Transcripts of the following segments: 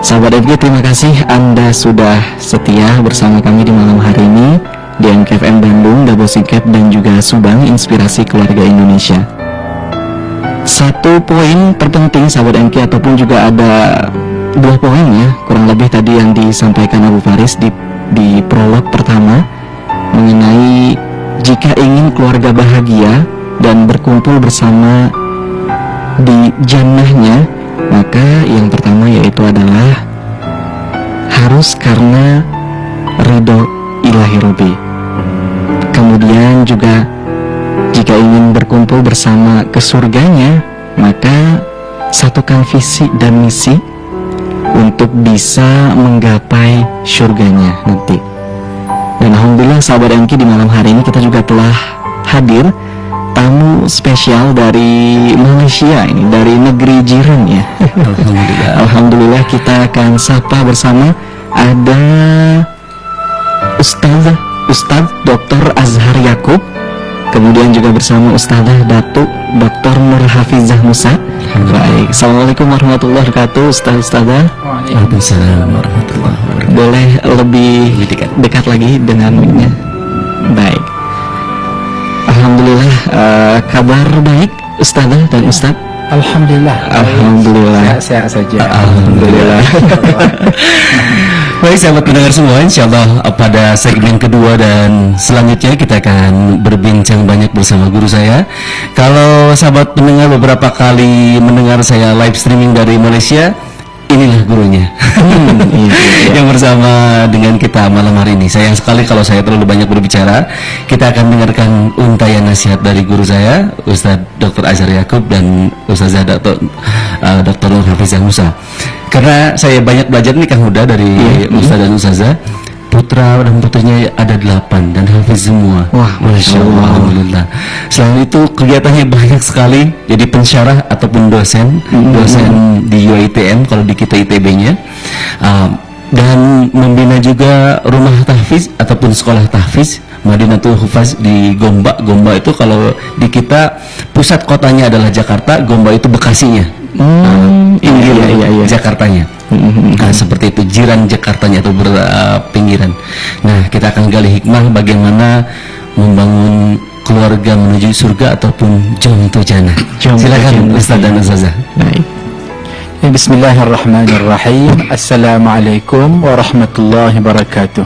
Sahabat MK, terima kasih Anda sudah setia bersama kami di malam hari ini di MKFM Bandung, Dabo Singkep, dan juga Subang, Inspirasi Keluarga Indonesia. Satu poin terpenting sahabat MK, ataupun juga ada dua poin ya, kurang lebih tadi yang disampaikan Abu Faris di prolog pertama, mengenai jika ingin keluarga bahagia dan berkumpul bersama di jannahnya, maka yang pertama yaitu adalah harus karena ridho ilahi Rabbi. Kemudian juga jika ingin berkumpul bersama ke surganya, maka satukan visi dan misi untuk bisa menggapai surganya nanti. Dan alhamdulillah sahabat MK, di malam hari ini kita juga telah hadir tamu spesial dari Malaysia ini, dari negeri jiran ya. Alhamdulillah. Alhamdulillah, kita akan sapa bersama ada Ustaz Dr. Azhar Yakub, kemudian juga bersama Ustazah Datuk Dr. Nur Hafizah Musa. Baik, assalamualaikum warahmatullahi wabarakatuh, Ustazah. Waalaikumsalam warahmatullahi wabarakatuh. Boleh lebih dekat lagi dengan mic-nya. Baik. Alhamdulillah, kabar baik Ustazah dan Ustaz? Alhamdulillah. Alhamdulillah. Sehat saja. Alhamdulillah. Baik sahabat pendengar semua, insyaallah pada segmen kedua dan selanjutnya kita akan berbincang banyak bersama guru saya. Kalau sahabat pendengar beberapa kali mendengar saya live streaming dari Malaysia, inilah gurunya yang bersama dengan kita malam hari ini. Sayang sekali kalau saya terlalu banyak berbicara. Kita akan dengarkan untayan nasihat dari guru saya, Ustaz Dr. Azhar Yakub dan Ustazah Dr. Nur Hafizah Musa. Karena saya banyak belajar nih Kang Huda dari Ustaz dan Ustazah. Putra dan putrinya ada 8 dan hafiz semua. Wah, Masya Allah. Alhamdulillah. Selain itu kegiatannya banyak sekali. Jadi pensyarah ataupun dosen di UiTM kalau di kita ITB-nya, dan membina juga rumah tahfiz ataupun sekolah tahfiz Madinatul Hufaz di Gombak. Gombak itu kalau di kita pusat kotanya adalah Jakarta, Gombak itu Bekasinya. Iya, Jakartanya. Nah, seperti itu, jiran Jakartanya atau berpinggiran. Nah, kita akan gali hikmah bagaimana membangun keluarga menuju surga ataupun jannah jannah. Silakan Ustaz dan Ustazah. Baik. Bismillahirrahmanirrahim. Assalamualaikum warahmatullahi wabarakatuh.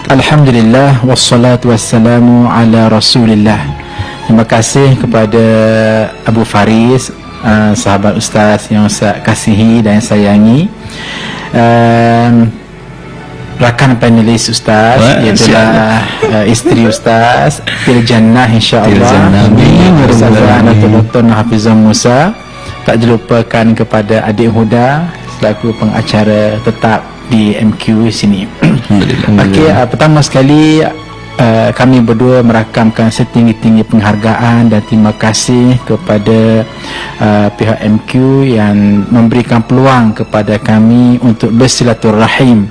Alhamdulillah wassalatu wassalamu ala Rasulillah. Terima kasih kepada Abu Faris, sahabat Ustaz yang saya kasihi dan sayangi, rakan panelis Ustaz, iaitulah isteri Ustaz fil jannah insya-Allah, Ustazah Dr. Hafizah Musa. Tak dilupakan kepada adik Huda selaku pengacara tetap di MQ sini. Okey, pertama sekali kami berdua merakamkan setinggi-tinggi penghargaan dan terima kasih kepada pihak MQ yang memberikan peluang kepada kami untuk bersilaturahim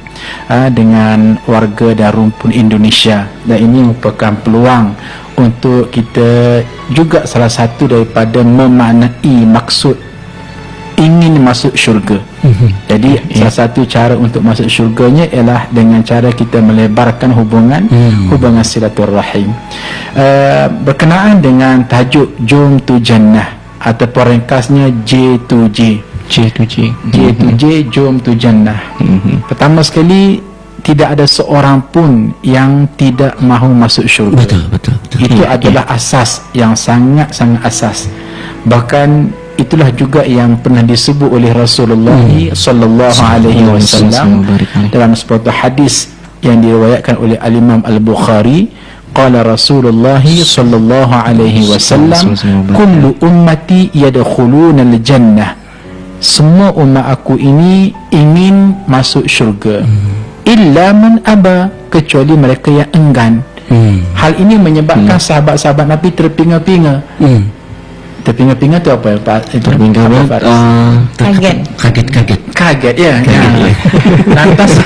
dengan warga dan rumpun Indonesia, dan ini merupakan peluang untuk kita juga salah satu daripada memaknai maksud ingin masuk syurga. Jadi salah satu cara untuk masuk syurganya ialah dengan cara kita melebarkan hubungan silaturahim. Berkenaan dengan tajuk Jom tu Jannah ataupun ringkasnya J2J. Jom tu Jannah. Pertama sekali, tidak ada seorang pun yang tidak mahu masuk syurga. Betul. Itu adalah asas yang sangat-sangat asas. Bahkan itulah juga yang pernah disebut oleh Rasulullah sallallahu alaihi wasallam dalam sebuah hadis yang diriwayatkan oleh Al-Imam Al-Bukhari. Qala Rasulullah sallallahu alaihi wasallam, kullu ummati yadkhuluna al-jannah. Semua umat aku ini ingin masuk syurga. Illa man aba, kecuali mereka yang enggan. Hal ini menyebabkan sahabat-sahabat Nabi terpinga-pinga. Terpinga-pinga tu apa Pak? Terpinga-pinga, kaget ya. Lantas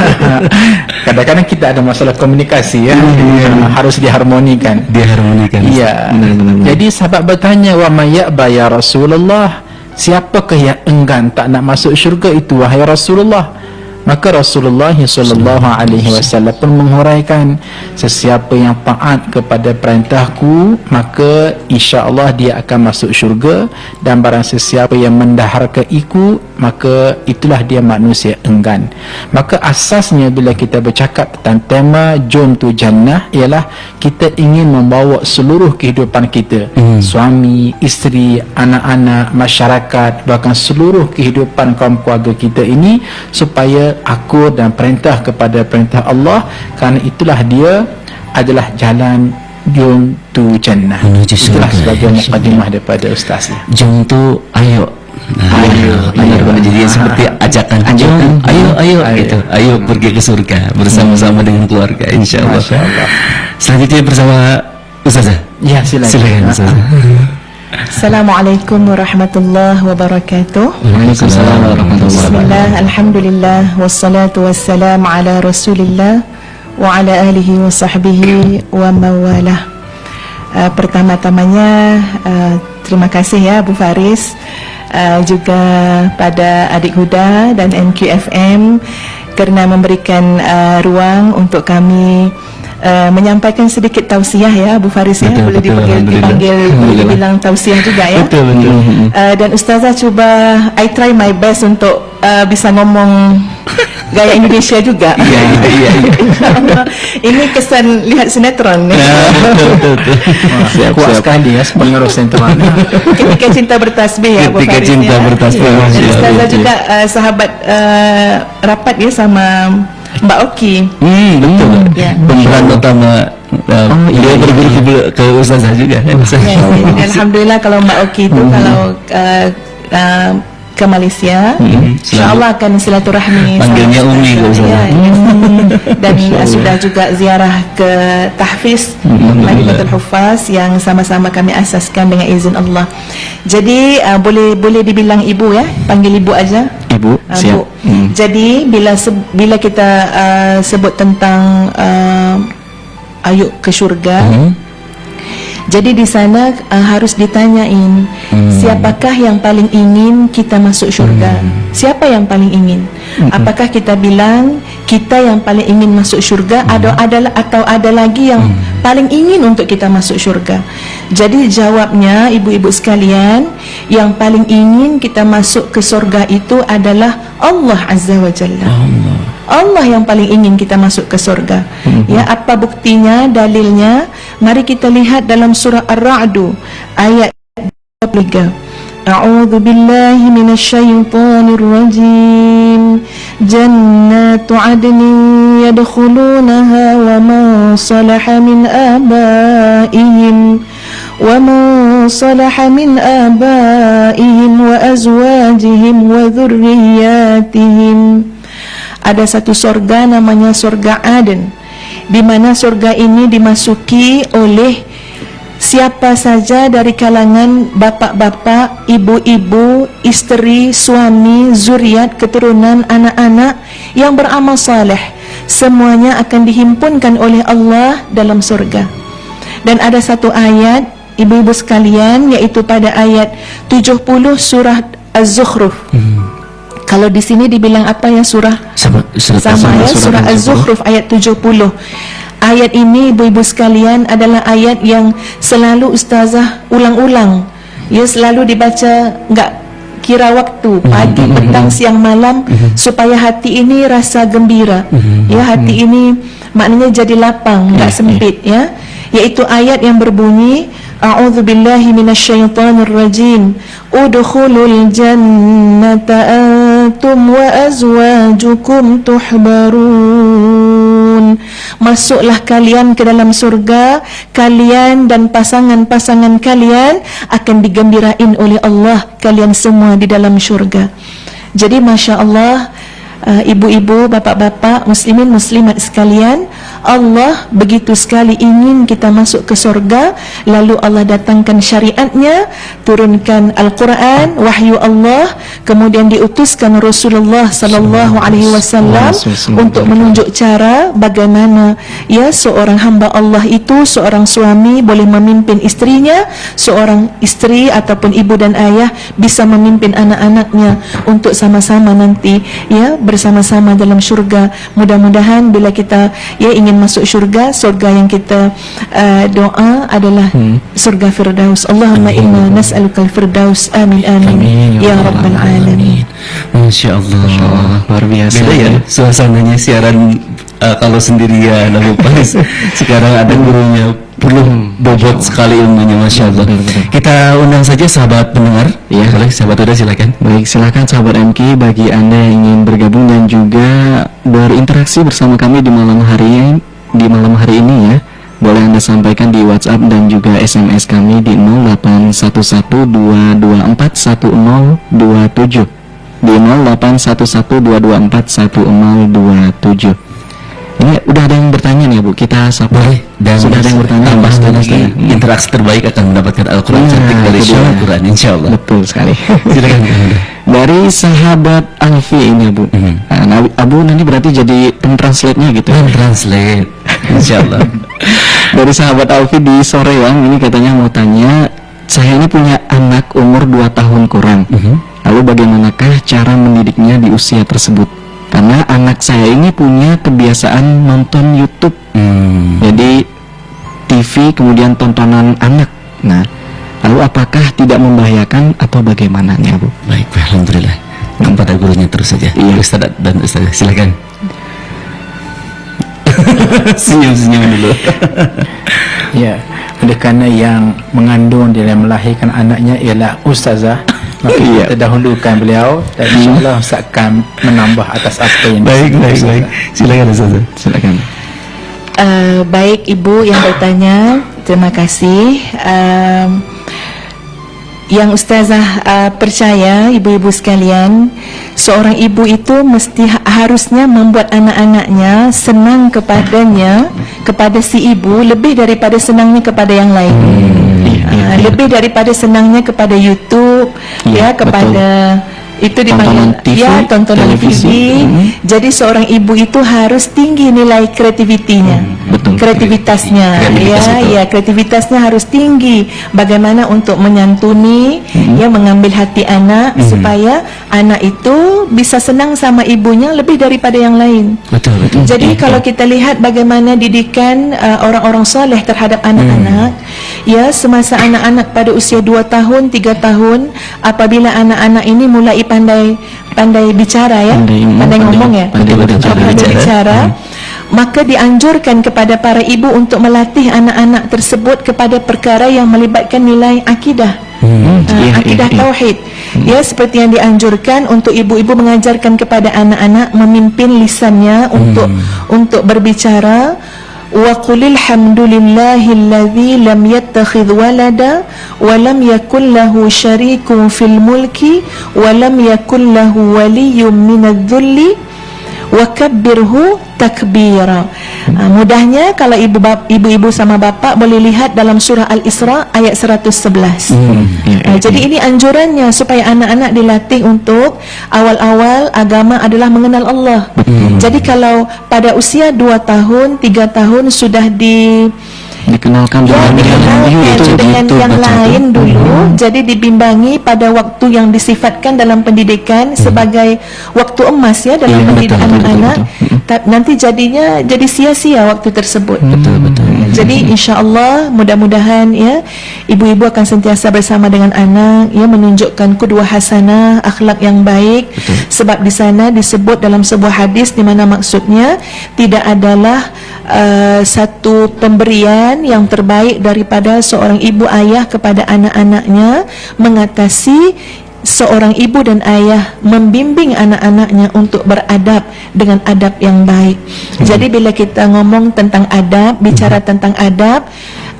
kadang-kadang kita ada masalah komunikasi ya, harus diharmonikan. Iya. Jadi sahabat bertanya, wa may ya'ba ya Rasulullah, siapakah yang enggan tak nak masuk syurga itu wahai Rasulullah? Maka Rasulullah sallallahu alaihi wasallam pun menguraikan, sesiapa yang taat kepada perintahku maka insya-Allah dia akan masuk syurga, dan barang sesiapa yang mendaharkan iku maka itulah dia manusia enggan. Maka asasnya bila kita bercakap tentang tema Jom tu Jannah ialah kita ingin membawa seluruh kehidupan kita, suami, isteri, anak-anak, masyarakat, bahkan seluruh kehidupan kaum keluarga kita ini supaya akur dan perintah kepada perintah Allah, kerana itulah dia adalah jalan Jom tu Jannah. Itulah sebagai mukadimah daripada ustaz. Jom tu ayo. Ayo. Jadi seperti ajakan. Ayo gitu. Ayo pergi ke surga bersama-sama dengan keluarga insyaallah. Masyaallah. Selanjutnya bersama Ustazah. Ya, silakan Ustazah. Assalamualaikum warahmatullahi wabarakatuh. Waalaikumsalam warahmatullahi wabarakatuh. Bismillah, alhamdulillah, wassalatu wassalamu ala rasulillah wa ala alihi wa sahbihi wa mawalah. Pertama-tamanya terima kasih ya Bu Faris, juga pada Adik Huda dan MQFM kerana memberikan ruang untuk kami menyampaikan sedikit tausiah ya Bu Faris, ya. Boleh dipanggil boleh dibilang tausiah juga ya. Betul. Dan Ustazah cuba I try my best untuk bisa ngomong gaya Indonesia juga. Iya. Ini kesan lihat sinetron ya. Betul. Kuat sekali ya pengaruh sinetron. Ketika cinta bertasbih ya Bu Faris. Ketika cinta bertasbih. Dan Ustazah juga sahabat rapat ya sama Mbak Oki. Betul. Pemeran utama dia berguru ke Ustazah juga kan. Alhamdulillah kalau Mbak Oki itu kalau ke Malaysia, insyaAllah akan silaturahmi. Panggilnya Umi ke Ustazah. Dan sudah juga ziarah ke Tahfiz Madinatul Huffaz yang sama-sama kami asaskan dengan izin Allah. Jadi boleh dibilang ibu ya, panggil ibu aja. Ibu, siap. Jadi bila kita sebut tentang ayo ke syurga, jadi di sana harus ditanyain siapakah yang paling ingin kita masuk syurga? Siapa yang paling ingin? Apakah kita bilang kita yang paling ingin masuk syurga atau ada lagi yang paling ingin untuk kita masuk syurga? Jadi jawabnya ibu-ibu sekalian, yang paling ingin kita masuk ke surga itu adalah Allah Azza wa Jalla. Allah yang paling ingin kita masuk ke surga. Ya, apa buktinya, dalilnya? Mari kita lihat dalam surah Ar-Ra'd ayat 23. A'udzu billahi minasyaitonir rajim. Jannatu 'adnin yadkhulunaha wa man salaha min abaihim wa azwajihim wa dhurriyyatihim. Ada satu surga namanya surga Aden, di mana surga ini dimasuki oleh siapa saja dari kalangan bapak-bapak, ibu-ibu, isteri, suami, zuriat, keturunan, anak-anak yang beramal saleh. Semuanya akan dihimpunkan oleh Allah dalam surga. Dan ada satu ayat ibu-ibu sekalian, yaitu pada ayat 70 surah Az-Zukhruf. Kalau di sini dibilang apa ya surah? Sama ya, surah Az-Zukhruf ayat 70. Ayat ini ibu-ibu sekalian adalah ayat yang selalu ustazah ulang-ulang. Ya, selalu dibaca, enggak kira waktu, pagi, petang, siang, malam, supaya hati ini rasa gembira. Ya, hati ini maknanya jadi lapang, enggak sempit ya. Yaitu ayat yang berbunyi, A'udzu billahi minasyaitonir rajim. Udkhulul jannata antum wa azwajukum tuhbarun. Masuklah kalian ke dalam surga, kalian dan pasangan-pasangan kalian akan digembirain oleh Allah, kalian semua di dalam surga. Jadi Masya Allah, ibu-ibu, bapak-bapak, muslimin, muslimat sekalian, Allah begitu sekali ingin kita masuk ke surga, lalu Allah datangkan syariatnya, turunkan Al-Quran, wahyu Allah, kemudian diutuskan Rasulullah sallallahu alaihi wasallam untuk menunjuk cara bagaimana ya seorang hamba Allah itu, seorang suami boleh memimpin istrinya, seorang istri ataupun ibu dan ayah bisa memimpin anak-anaknya untuk sama-sama nanti ya bersama-sama dalam syurga. Mudah-mudahan bila kita ya ingin masuk syurga, surga yang kita doa adalah surga Firdaus. Allahumma inna nas'alukal Firdaus. Amin amin ya rabbal alamin. Masya Allah, luar biasa. Beda ya suasananya siaran kalau sendirian Abu Faiz. Sekarang ada gurunya, perlu bobot sekali ilmunya, Masya Allah. Kita undang saja sahabat pendengar. Ya, boleh sahabat udah silakan. Baik, silakan sahabat MK, bagi Anda yang ingin bergabung dan juga berinteraksi bersama kami di malam hari ini ya, boleh Anda sampaikan di WhatsApp dan juga SMS kami di 081122411027, di 081122411027. Ini udah ada yang bertanya nih Bu, kita sapa. Dan sudah ada yang bertanya. Tambah lagi interaksi terbaik akan mendapatkan Al-Quran cantik dari Syekh Al-Quran, insya Allah. Betul sekali. Silakan. Dari sahabat Alfi ini Bu. Nah, Abu nanti berarti jadi pentranslate-nya gitu. Translate, insya Allah. Dari sahabat Alfi di Soreang ini katanya mau tanya, saya ini punya anak umur 2 tahun kurang. Lalu bagaimanakah cara mendidiknya di usia tersebut? Karena anak saya ini punya kebiasaan nonton YouTube, jadi TV kemudian tontonan anak. Nah, lalu apakah tidak membahayakan atau bagaimana nih Bu? Baik, alhamdulillah. Kepada gurunya terus saja. Iya. Ustaz dan Ustazah, silakan. Senyum dulu. Ya, oleh kerana yang mengandung dia melahirkan anaknya ialah ustazah, maka kita dahulukan beliau dan insyaAllah Ustaz akan menambah atas apa yang Baik. Silakan Ustazah. Silakan. Baik Ibu yang bertanya, terima kasih. Yang Ustazah percaya, ibu-ibu sekalian, seorang ibu itu mesti harusnya membuat anak-anaknya senang kepadanya, kepada si ibu, lebih daripada senangnya kepada yang lain. Lebih daripada senangnya kepada YouTube, ya kepada itu dipanggil tontonan TV. Jadi seorang ibu itu harus tinggi nilai kreativitinya, kreativitasnya, kreativitasnya harus tinggi. Bagaimana untuk menyantuni, mengambil hati anak supaya anak itu bisa senang sama ibunya lebih daripada yang lain. Betul. Jadi kalau kita lihat bagaimana didikan orang-orang soleh terhadap anak-anak, semasa anak-anak pada usia 2 tahun, 3 tahun, apabila anak-anak ini mulai pandai bicara pandai ngomong pandai bicara, maka dianjurkan kepada para ibu untuk melatih anak-anak tersebut kepada perkara yang melibatkan nilai akidah, akidah tauhid. Seperti yang dianjurkan untuk ibu-ibu mengajarkan kepada anak-anak memimpin lisannya untuk berbicara. Wa qulil hamdulillahilladzi lam yattakhidh walada wa lam yakul lahu syarikun fil mulki wa lam yakul lahu waliyyun minadh-dhulli wa kabbirhu takbira. Mudahnya kalau ibu-ibu sama bapak boleh lihat dalam surah Al-Isra ayat 111. Jadi ini anjurannya supaya anak-anak dilatih untuk awal-awal agama adalah mengenal Allah. Jadi kalau pada usia 2 tahun, 3 tahun sudah dikenalkan dengan yang lain dulu, jadi dibimbangi pada waktu yang disifatkan dalam pendidikan sebagai waktu emas dalam pendidikan anak. Nanti jadinya jadi sia-sia waktu tersebut. Jadi insya-Allah mudah-mudahan ibu-ibu akan sentiasa bersama dengan anak, menunjukkan qudwah hasanah, akhlak yang baik. Sebab di sana disebut dalam sebuah hadis di mana maksudnya tidak adalah satu pemberian yang terbaik daripada seorang ibu ayah kepada anak-anaknya mengatasi seorang ibu dan ayah membimbing anak-anaknya untuk beradab dengan adab yang baik. Jadi bila kita ngomong tentang adab, bicara tentang adab,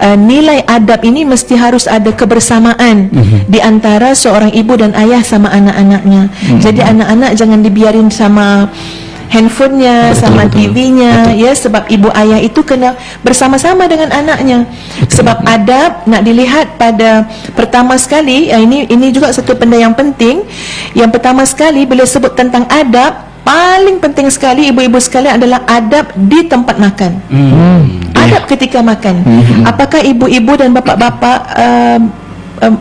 nilai adab ini mesti harus ada kebersamaan di antara seorang ibu dan ayah sama anak-anaknya. Jadi anak-anak jangan dibiarin sama handphonenya, sama TV-nya, ya, sebab ibu ayah itu kena bersama-sama dengan anaknya. Sebab adab nak dilihat pada pertama sekali, ini juga satu benda yang penting. Yang pertama sekali bila sebut tentang adab, paling penting sekali ibu-ibu sekalian adalah adab di tempat makan. Adab ketika makan. Apakah ibu-ibu dan bapa-bapa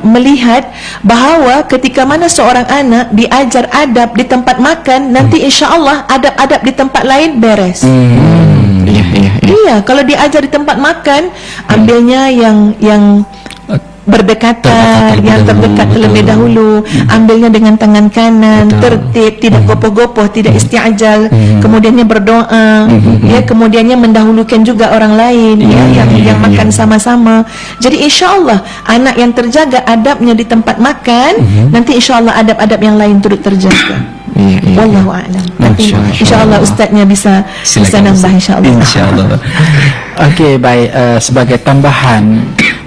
melihat bahawa ketika mana seorang anak diajar adab di tempat makan, nanti insya-Allah adab-adab di tempat lain beres. Iya, kalau diajar di tempat makan, ambilnya yang berdekatan, yang terdekat terlebih dahulu, ambilnya dengan tangan kanan, tertib, tidak gopoh-gopoh, tidak isti'ajal, kemudiannya berdoa, ya, kemudiannya mendahulukan juga orang lain, ya, yang makan sama-sama. Jadi insya-Allah anak yang terjaga adabnya di tempat makan, nanti insya-Allah adab-adab yang lain turut terjaga. Wallahu a'lam. Nanti insya-Allah ustaznya bisa nambah insya-Allah. Okey, baik, sebagai tambahan,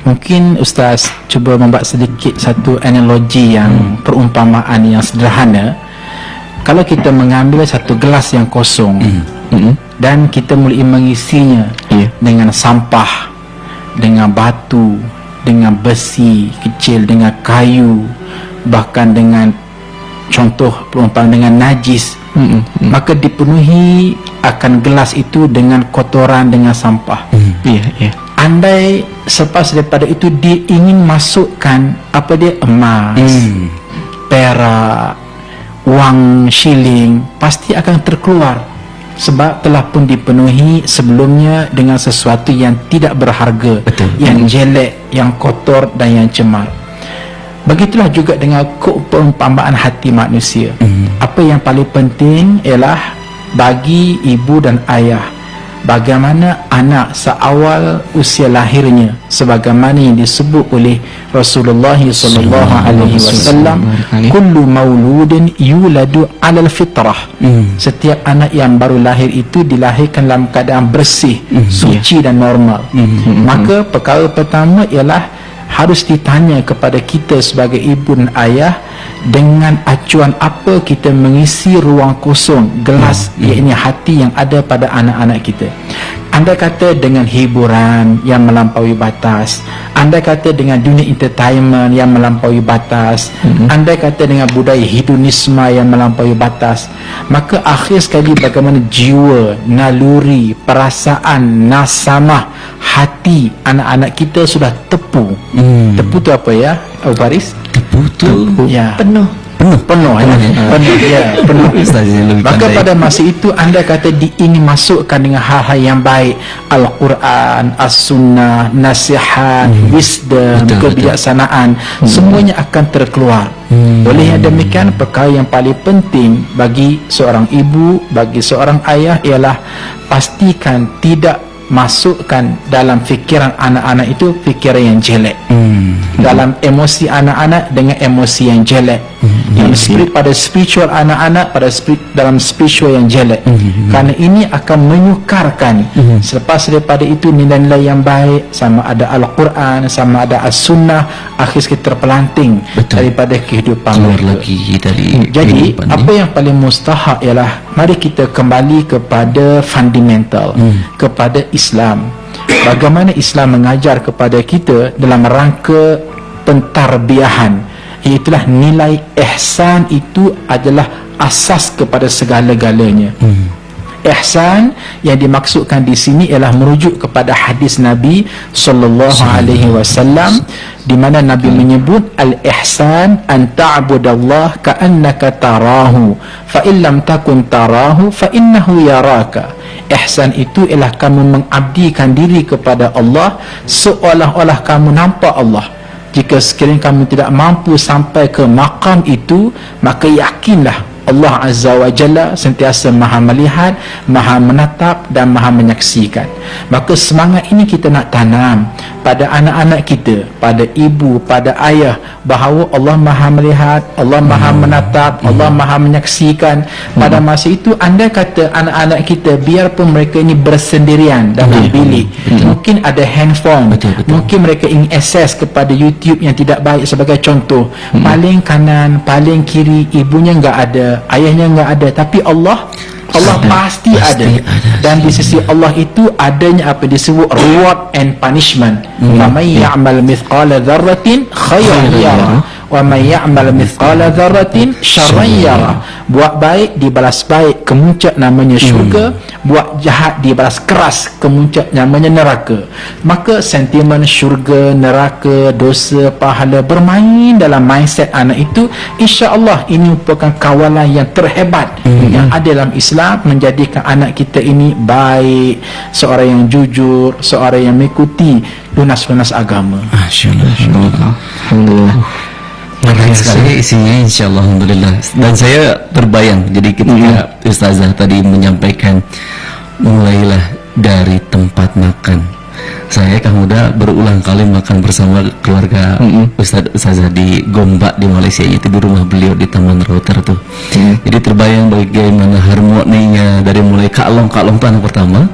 mungkin Ustaz cuba membuat sedikit satu analogi yang perumpamaan yang sederhana. Kalau kita mengambil satu gelas yang kosong dan kita mulai mengisinya dengan sampah, dengan batu, dengan besi kecil, dengan kayu, bahkan dengan contoh perumpamaan dengan najis, maka dipenuhi akan gelas itu dengan kotoran, dengan sampah. Andai selepas daripada itu dia ingin masukkan emas, perak, wang shilling, pasti akan terkeluar sebab telah pun dipenuhi sebelumnya dengan sesuatu yang tidak berharga, yang jelek, yang kotor dan yang cemar. Begitulah juga dengan perumpamaan hati manusia. Apa yang paling penting ialah bagi ibu dan ayah, bagaimana anak seawal usia lahirnya, sebagaimana yang disebut oleh Rasulullah sallallahu alaihi wasallam, kullu mauludin yuladu 'alal fitrah. Setiap anak yang baru lahir itu dilahirkan dalam keadaan bersih, suci dan normal. Maka perkara pertama ialah harus ditanya kepada kita sebagai ibu dan ayah, dengan acuan apa kita mengisi ruang kosong gelas, iaitu hati yang ada pada anak-anak kita. Anda kata dengan hiburan yang melampaui batas, anda kata dengan dunia entertainment yang melampaui batas, anda kata dengan budaya hedonisme yang melampaui batas, maka akhir sekali bagaimana jiwa, naluri, perasaan, nasamah hati anak-anak kita sudah tepu. Tepu tu apa ya, Abu Faris? Tepu tu ya, penuh. Maka pada masa itu anda kata ingin masukkan dengan hal-hal yang baik, Al-Quran, As-Sunnah, nasihat, wisdom, kebijaksanaan, semuanya akan terkeluar. Oleh yang demikian, perkara yang paling penting bagi seorang ibu, bagi seorang ayah ialah pastikan tidak masukkan dalam fikiran anak-anak itu fikiran yang jelek, dalam emosi anak-anak dengan emosi yang jelek, yang spirit pada spiritual anak-anak pada dalam spiritual yang jelek. Kerana ini akan menyukarkan selepas daripada itu nilai-nilai yang baik, sama ada Al-Quran, sama ada As-Sunnah, akhir sekali terpelanting daripada kehidupan mereka. Jadi apa yang paling mustahak ialah mari kita kembali kepada fundamental, kepada Islam. Bagaimana Islam mengajar kepada kita dalam rangka pentarbiahan, iaitulah nilai ihsan itu adalah asas kepada segala-galanya. Ihsan yang dimaksudkan di sini ialah merujuk kepada hadis Nabi sallallahu alaihi wasallam, di mana Nabi menyebut al-ihsan an ta'budallah ka'annaka tarahu fa in lam takun tarahu fa innahu yaraka. Ihsan itu ialah kamu mengabdikan diri kepada Allah seolah-olah kamu nampak Allah. Jika sekiranya kamu tidak mampu sampai ke makam itu, maka yakinlah Allah Azza wa Jalla sentiasa maha melihat, maha menatap dan maha menyaksikan. Maka semangat ini kita nak tanam pada anak-anak kita, pada ibu, pada ayah, bahawa Allah maha melihat, Allah maha menatap, Allah maha menyaksikan. Pada masa itu andai kata anak-anak kita biarpun mereka ini bersendirian dalam bilik, mungkin ada handphone, mungkin mereka ingin akses kepada YouTube yang tidak baik sebagai contoh, paling kanan, paling kiri ibunya enggak ada, ayahnya enggak ada, tapi Allah pasti ada. Dan di sisi Allah itu adanya apa disebut reward and punishment. Faman ya'mal mithqala dzarratin khairan yara wa man ya'mal mithqala dzarratin syarran yara. Buat baik dibalas baik, kemuncak namanya syurga. Buat jahat dibalas keras, kemuncak namanya neraka. Maka sentimen syurga, neraka, dosa, pahala bermain dalam mindset anak itu, insya-Allah ini merupakan kawalan yang terhebat yang ada dalam Islam, menjadikan anak kita ini baik, seorang yang jujur, seorang yang mengikuti lunas-lunas agama. Alhamdulillah. Alhamdulillah. Menarik sekali isinya, insyaallah, alhamdulillah. Dan saya terbayang jadi ketika Ustazah tadi menyampaikan mulailah dari tempat makan. Saya Kang Huda berulang kali makan bersama keluarga Ustazah di Gombak di Malaysia, itu di rumah beliau di Taman Router tuh. Jadi terbayang bagaimana harmoninya dari mulai Kak Long anak pertama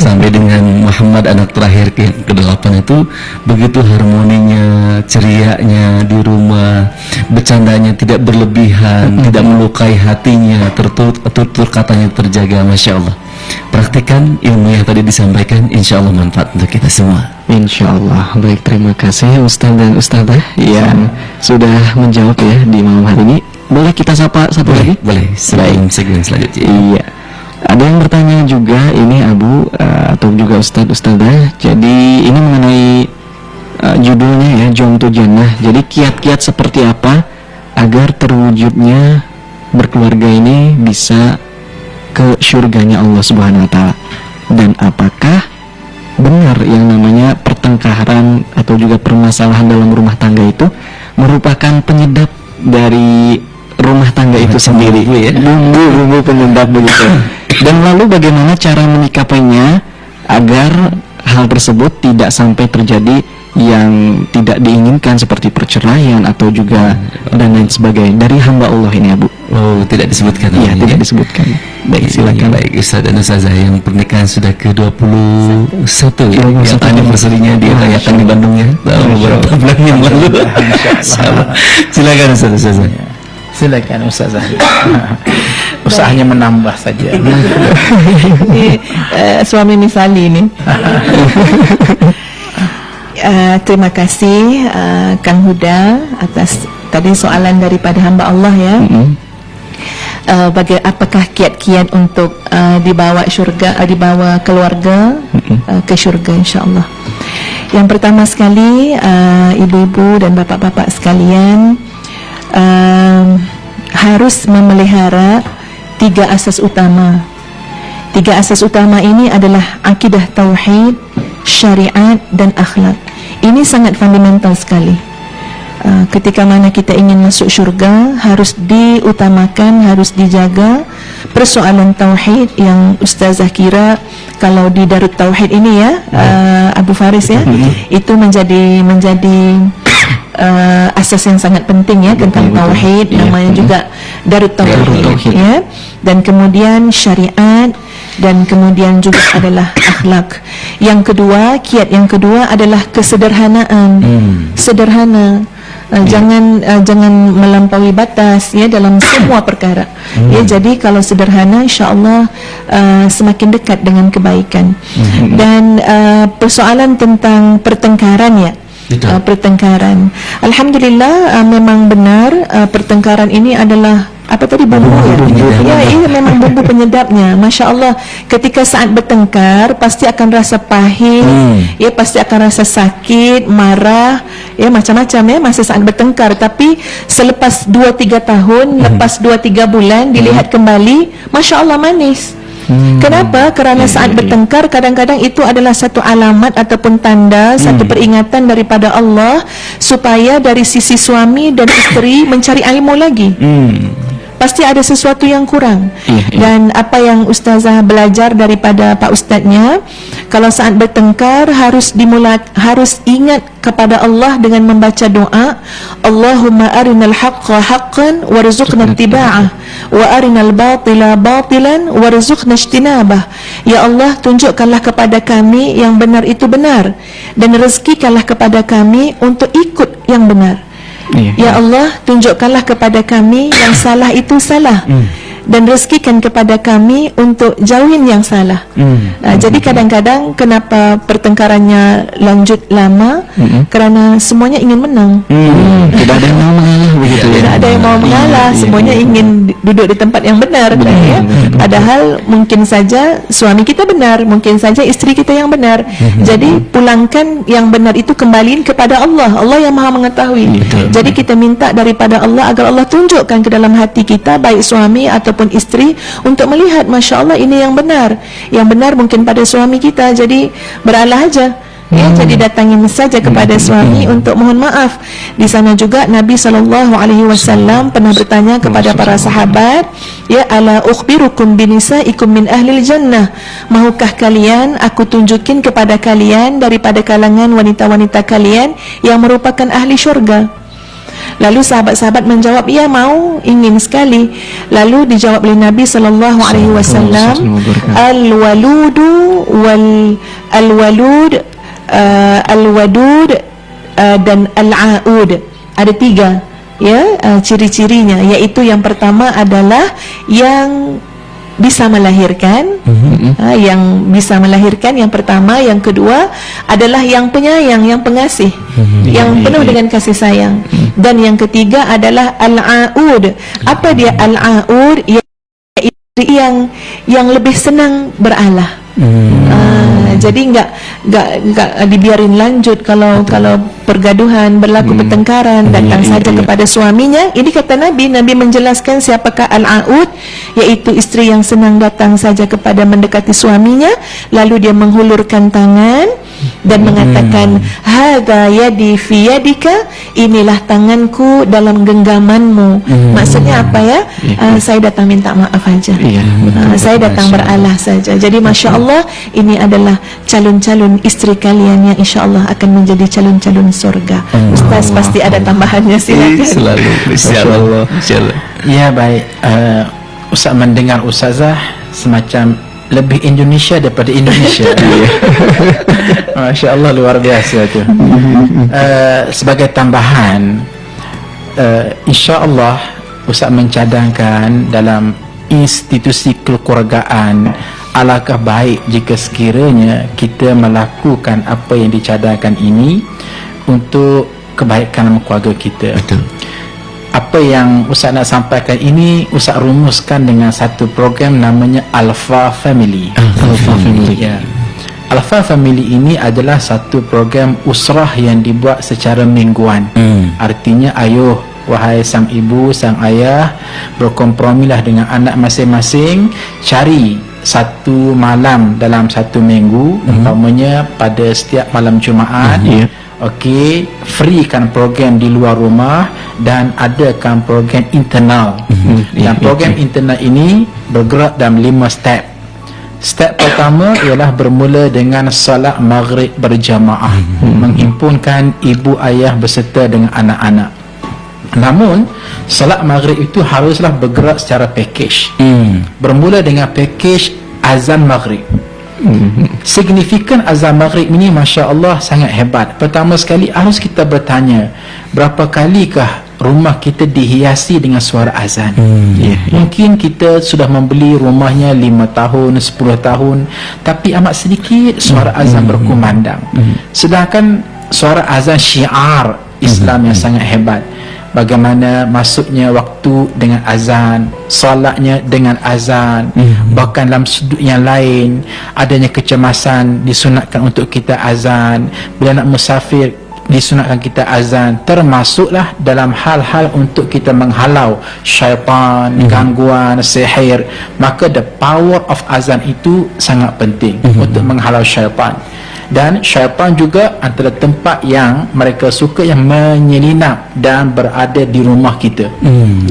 sampai dengan Muhammad anak terakhir yang ke-8 itu, begitu harmoninya, cerianya di rumah, bercandanya tidak berlebihan, tidak melukai hatinya, tertutur katanya terjaga, Masya Allah. Praktikan ilmu yang tadi disampaikan, insya Allah manfaat untuk kita semua. Insya Allah. Baik, terima kasih Ustaz dan Ustazah yang sudah menjawab ya di malam hari ini. Boleh kita sapa satu lagi? Boleh, sebelum segmen selanjutnya. Iya. Ada yang bertanya juga, ini Abu atau juga Ustazah. Jadi ini mengenai judulnya ya, Jomtu Jannah. Jadi kiat-kiat seperti apa agar terwujudnya berkeluarga ini bisa ke surganya Allah Subhanahu wa taala, dan apakah benar yang namanya pertengkaran atau juga permasalahan dalam rumah tangga itu merupakan penyedap dari rumah tangga itu sendiri, bumbu penyedap begitu. Dan lalu bagaimana cara menyikapinya agar hal tersebut tidak sampai terjadi yang tidak diinginkan seperti perceraian atau juga dan lain sebagainya dari hamba Allah ini, Abu. Oh, tidak disebutkan. Iya, tidak disebutkan. Baik, silakan. Baik, Ustaz dan Ustazah yang pernikahan sudah ke-21 yang anniversary-nya dirayakan di Bandung ya, beberapa bulan yang lalu. Silakan Ustaz dan Ustazah. Silakan Ustazah. Usahanya menambah saja. Suami misali ini. Terima kasih Kang Huda atas tadi soalan daripada hamba Allah ya. Apakah kiat-kiat untuk dibawa keluarga ke syurga, insya-Allah. Yang pertama sekali, ibu-ibu dan bapak-bapak sekalian, harus memelihara 3 asas utama. 3 asas utama ini adalah akidah tauhid, syariat dan akhlak. Ini sangat fundamental sekali. Ketika mana kita ingin masuk syurga, harus diutamakan, harus dijaga persoalan tauhid yang Ustazah kira kalau di Darut Tauhid ini ya, Abu Faris ya, itu menjadi asas yang sangat penting ya, tentang tauhid, namanya juga Darut Tauhid ya. Dan kemudian syariat, dan kemudian juga adalah akhlak. Yang kedua, kiat yang kedua adalah kesederhanaan. Sederhana. Jangan melampaui batas ya dalam semua perkara. Ya, jadi kalau sederhana, insya-Allah semakin dekat dengan kebaikan. Dan persoalan tentang pertengkaran ya. Pertengkaran. Alhamdulillah, memang benar pertengkaran ini adalah apa tadi, bumbu ya? Ya, ini memang bumbu penyedapnya. Masya Allah, ketika saat bertengkar pasti akan rasa pahit, ya pasti akan rasa sakit, marah, ya macam-macam ya masa saat bertengkar. Tapi selepas 2-3 tahun, lepas 2-3 bulan dilihat kembali, Masya Allah manis. Kenapa? Kerana saat bertengkar kadang-kadang itu adalah satu alamat ataupun tanda, satu peringatan daripada Allah supaya dari sisi suami dan isteri mencari ilmu lagi. pasti ada sesuatu yang kurang. Iya. Dan apa yang Ustazah belajar daripada Pak Ustaznya, kalau saat bertengkar harus ingat kepada Allah dengan membaca doa, Allahumma arinal haqqa haqqan warzuqna ittiba'ah wa arinal batila batilan warzuqna ijtinabah. Ya Allah, tunjukkanlah kepada kami yang benar itu benar, dan rezekikanlah kepada kami untuk ikut yang benar. Ya Allah, tunjukkanlah kepada kami yang salah itu salah, dan rezekikan kepada kami untuk jauhin yang salah. Jadi kadang-kadang kenapa pertengkarannya lanjut lama, kerana semuanya ingin menang. Tidak ada yang mau mengalah begitu ya. Tidak ada yang mau mengalah, semuanya ingin duduk di tempat yang benar, ya. Padahal mungkin saja suami kita benar, mungkin saja istri kita yang benar. Jadi pulangkan yang benar itu kembaliin kepada Allah. Allah yang Maha mengetahui. Jadi kita minta daripada Allah agar Allah tunjukkan ke dalam hati kita, baik suami ataupun istri, untuk melihat, Masya Allah, ini yang benar. Yang benar mungkin pada suami kita, jadi beralah aja. Ya, jadi datangin saja kepada suami untuk mohon maaf. Di sana juga Nabi SAW pernah bertanya kepada para sahabat, ya, ala ukhbirukum binisaikum min ahlil jannah, mahukah kalian aku tunjukin kepada kalian daripada kalangan wanita-wanita kalian yang merupakan ahli syurga? Lalu sahabat-sahabat menjawab, ya, mau, ingin sekali. Lalu dijawab oleh Nabi SAW, al-waludu al-walud, al-wadud, dan al-aud. Ada 3 ya, ciri-cirinya, yaitu yang pertama adalah yang bisa melahirkan, yang bisa melahirkan yang pertama. Yang kedua adalah yang penyayang, yang pengasih, yang penuh dengan kasih sayang. Dan yang ketiga adalah al-aud. Apa dia al-aud? Yang lebih senang beralah. Jadi enggak dibiarin lanjut. Kalau pergaduhan berlaku, pertengkaran, datang saja kepada suaminya. Ini kata Nabi menjelaskan siapakah al-aud, yaitu istri yang senang datang saja kepada mendekati suaminya, lalu dia menghulurkan tangan dan mengatakan, hadza yadi fi yadika, inilah tanganku dalam genggamanmu. Maksudnya apa ya? Saya datang minta maaf aja. Saya datang beralah saja. Jadi Masya Allah, ini adalah calon-calon istri kalian yang insya Allah akan menjadi calon-calon surga. Ustaz pasti ada tambahannya, silakan. Selalu, insyaallah. Ya, baik. Ustaz mendengar Ustazah semacam lebih Indonesia daripada Indonesia. Masya Allah, luar biasa tu. Sebagai tambahan, insya Allah Ustaz mencadangkan dalam institusi kekeluargaan, alangkah baik jika sekiranya kita melakukan apa yang dicadangkan ini untuk kebaikan keluarga kita. Betul. Apa yang Ustaz nak sampaikan ini, Ustaz rumuskan dengan satu program namanya Alpha Family. Alpha Family. Ya. Alpha Family ini adalah satu program usrah yang dibuat secara mingguan. Artinya, ayuh, wahai sang ibu, sang ayah, berkompromilah dengan anak masing-masing, cari satu malam dalam satu minggu, umpamanya pada setiap malam Jumaat, okey, freekan program di luar rumah dan adakan program internal. Dan program internal ini bergerak dalam 5 step. Step pertama ialah bermula dengan solat maghrib berjamaah, menghimpunkan ibu ayah beserta dengan anak-anak. Namun solat maghrib itu haruslah bergerak secara package. Bermula dengan package azan maghrib. Signifikan azan maghrib ini, Masya Allah, sangat hebat. Pertama sekali harus kita bertanya, berapa kalikah rumah kita dihiasi dengan suara azan? Mungkin kita sudah membeli rumahnya 5 tahun, 10 tahun, tapi amat sedikit suara azan berkumandang. Sedangkan suara azan syiar Islam yang sangat hebat. Bagaimana masuknya waktu dengan azan, solatnya dengan azan, bahkan dalam sudut yang lain adanya kecemasan, disunatkan untuk kita azan. Bila nak musafir, disunatkan kita azan. Termasuklah dalam hal-hal untuk kita menghalau syaitan, gangguan, sihir. Maka the power of azan itu sangat penting untuk menghalau syaitan. Dan syaitan juga antara tempat yang mereka suka yang menyelinap dan berada di rumah kita.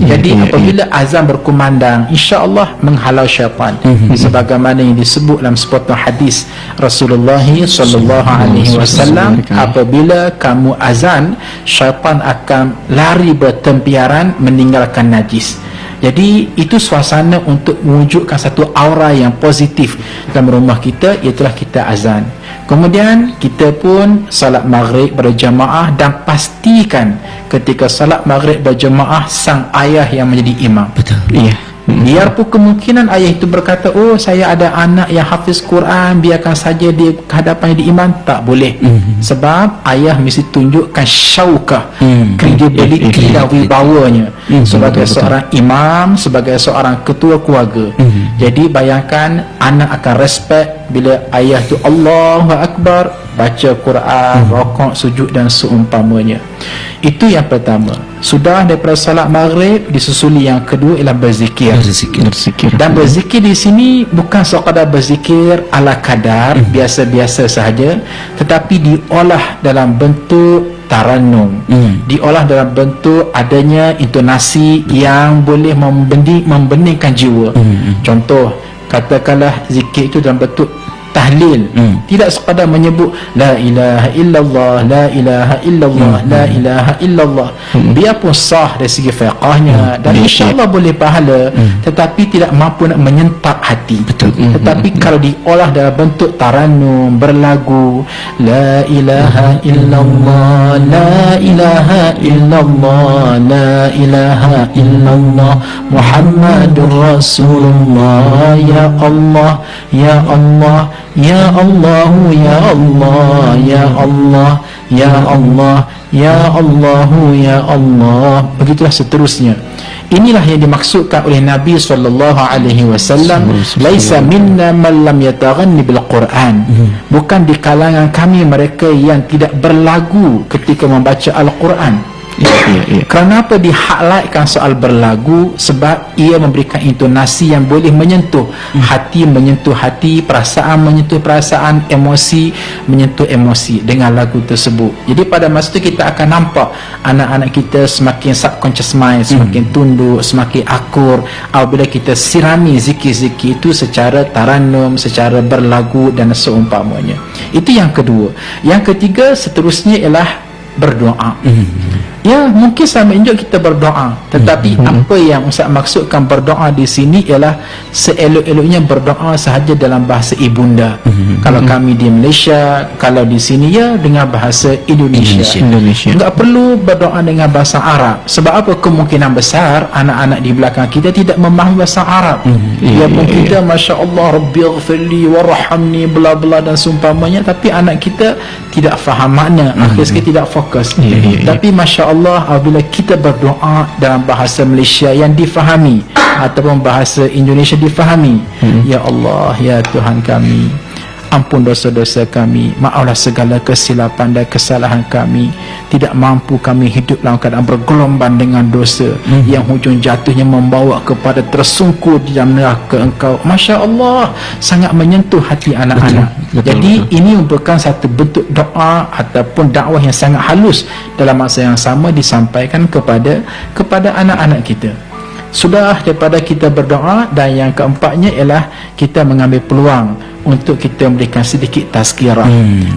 Jadi apabila azan berkumandang, insya-Allah menghalau syaitan. Sebagaimana yang disebut dalam sepotong hadis Rasulullah sallallahu alaihi wasallam, apabila kamu azan, syaitan akan lari bertempiaran meninggalkan najis. Jadi itu suasana untuk mewujudkan satu aura yang positif dalam rumah kita, iaitulah kita azan. Kemudian kita pun salat maghrib berjamaah, dan pastikan ketika salat maghrib berjamaah sang ayah yang menjadi imam. Betul. Iya. Biarpun kemungkinan ayah itu berkata, oh saya ada anak yang hafiz Quran, biarkan saja dia hadapannya di imam. Tak boleh. Sebab ayah mesti tunjukkan syaukah, credibility dan wibawanya sebagai seorang imam, sebagai seorang ketua keluarga. Jadi bayangkan anak akan respect bila ayah tu Allahu Akbar, baca Quran, rokok, sujud dan seumpamanya. Itu yang pertama. Sudah daripada salat maghrib, disusuli yang kedua ialah berzikir. Berzikir. Dan berzikir di sini bukan sekadar berzikir ala kadar, biasa-biasa sahaja, tetapi diolah dalam bentuk tarannum, diolah dalam bentuk adanya intonasi yang boleh membeningkan jiwa. Contoh, katakanlah zikir itu dalam bentuk tahlil, tidak sekadar menyebut la ilaha illallah, la ilaha illallah, la ilaha illallah. Biarpun sah dari segi fiqahnya dan insya-Allah boleh pahala, tetapi tidak mampu nak menyentap hati. Tetapi kalau diolah dalam bentuk tarannum, berlagu, la ilaha illallah, la ilaha illallah, la ilaha illallah, Muhammadur Rasulullah, ya Allah, ya Allah, ya Allah, ya Allah, ya Allah, ya Allah, ya Allah, ya Allah. Begitulah seterusnya. Inilah yang dimaksudkan oleh Nabi SAW, laisa minna man lam yataghanni bil Quran. Bukan di kalangan kami mereka yang tidak berlagu ketika membaca Al-Quran. Kerana apa di-highlightkan soal berlagu? Sebab ia memberikan intonasi yang boleh menyentuh hati, menyentuh hati, perasaan menyentuh perasaan, emosi menyentuh emosi dengan lagu tersebut. Jadi pada masa itu kita akan nampak anak-anak kita semakin subconscious mind, semakin tunduk, semakin akur apabila kita sirami zikir-zikir itu secara tarannum, secara berlagu dan seumpamanya. Itu yang kedua. Yang ketiga seterusnya ialah berdoa. Ya, mungkin sama juga kita berdoa, tetapi apa yang Ustaz maksudkan berdoa di sini ialah seelok-eloknya berdoa sahaja dalam bahasa ibunda. Kalau kami di Malaysia, kalau di sini ya dengan bahasa Indonesia. Enggak perlu berdoa dengan bahasa Arab. Sebab apa? Kemungkinan besar anak-anak di belakang kita tidak memahami bahasa Arab. Ya pun kita masya-Allah rabbighfirli warhamni bla bla dan seumpamanya, tapi anak kita tidak faham makna, akhir sekali tidak fokus. Tapi masya-Allah apabila kita berdoa dalam bahasa Malaysia yang difahami ataupun bahasa Indonesia difahami, ya Allah, ya Tuhan kami, ampun dosa-dosa kami, maaflah segala kesilapan dan kesalahan kami. Tidak mampu kami hidup dalam keadaan bergelombang dengan dosa yang hujung jatuhnya membawa kepada tersungkur di dalam neraka Engkau. Masya Allah, sangat menyentuh hati anak-anak. Jadi ini merupakan satu bentuk doa ataupun dakwah yang sangat halus dalam masa yang sama disampaikan kepada anak-anak kita. Sudah daripada kita berdoa, dan yang keempatnya ialah kita mengambil peluang untuk kita memberikan sedikit tazkirah,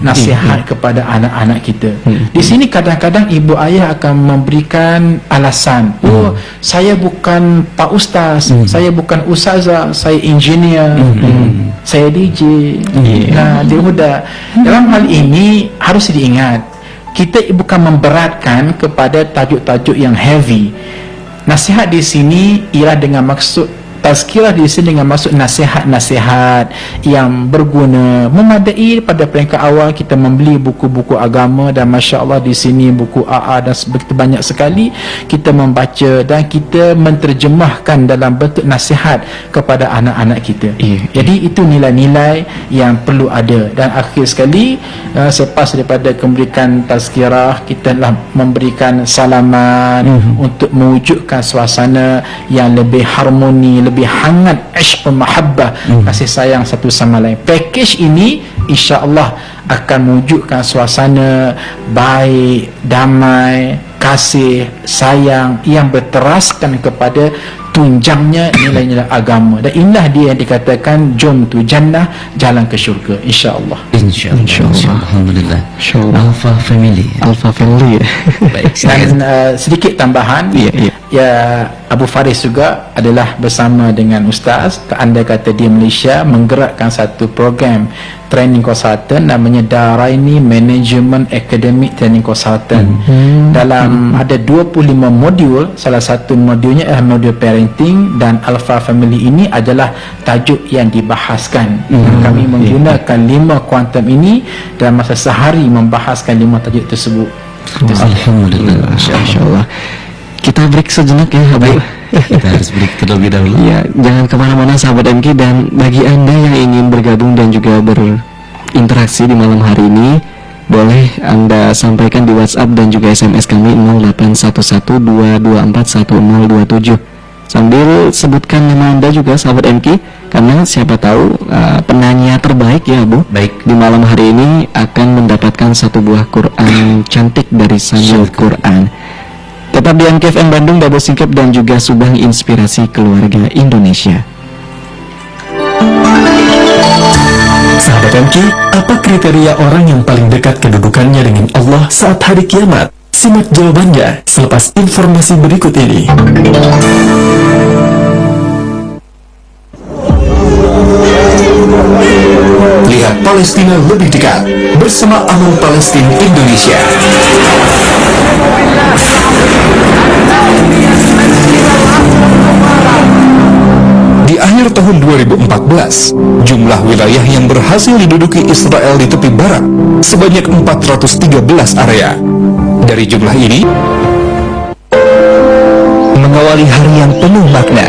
nasihat kepada anak-anak kita. Di sini kadang-kadang ibu ayah akan memberikan alasan, oh saya bukan Pak Ustaz, saya bukan Ustazah, saya engineer, saya DJ. Nah, dia muda. Dalam hal ini harus diingat, kita bukan memberatkan kepada tajuk-tajuk yang heavy. Nasihat di sini ialah dengan maksud tazkirah di sini dengan maksud nasihat-nasihat yang berguna, memadai. Pada peringkat awal kita membeli buku-buku agama, dan masya-Allah di sini buku AA dan begitu banyak sekali kita membaca dan kita menterjemahkan dalam bentuk nasihat kepada anak-anak kita. Jadi itu nilai-nilai yang perlu ada. Dan akhir sekali selepas daripada memberikan tazkirah, kita telah memberikan salaman untuk mewujudkan suasana yang lebih harmoni, lebih hangat, ishq mahabbah, kasih sayang satu sama lain. Package ini insya-Allah akan mewujudkan suasana baik, damai, kasih, sayang yang berteraskan kepada tunjangnya nilai-nilai agama. Dan inilah dia yang dikatakan jom tu jannah, jalan ke syurga, insya-Allah. Insyaallah. Alhamdulillah. Alpha Family. Alpha Family. Baik. Dan sedikit tambahan, ya Abu Faris juga adalah bersama dengan Ustaz, anda kata di Malaysia menggerakkan satu program training consultant namanya Daraini Management Academic Training Consultant. Dalam ada 25 modul, salah satu modulnya adalah modul parenting, dan Alpha Family ini adalah tajuk yang dibahaskan. Kami menggunakan 5 kuantum ini dalam masa sehari membahaskan 5 tajuk tersebut. Alhamdulillah. Insyaallah. Kita break sejenak ya, Abu. Kita harus break terlebih dahulu. Ya, jangan kemana-mana sahabat MK, dan bagi anda yang ingin bergabung dan juga berinteraksi di malam hari ini, boleh anda sampaikan di WhatsApp dan juga SMS kami 081122411027. Sambil sebutkan nama anda juga sahabat MK, karena siapa tahu penanya terbaik ya Bu, baik, di malam hari ini akan mendapatkan satu buah Quran cantik dari Sanjul Quran. Tetap di MKFM Bandung, Double Singkep dan juga Subang Inspirasi Keluarga Indonesia. Sahabat MK, apa kriteria orang yang paling dekat kedudukannya dengan Allah saat hari kiamat? Simak jawabannya selepas informasi berikut ini. Lihat Palestina lebih dekat bersama Amal Palestina Indonesia. Di akhir tahun 2014, jumlah wilayah yang berhasil diduduki Israel di tepi barat sebanyak 413 area. Dari jumlah ini, mengawali hari yang penuh makna,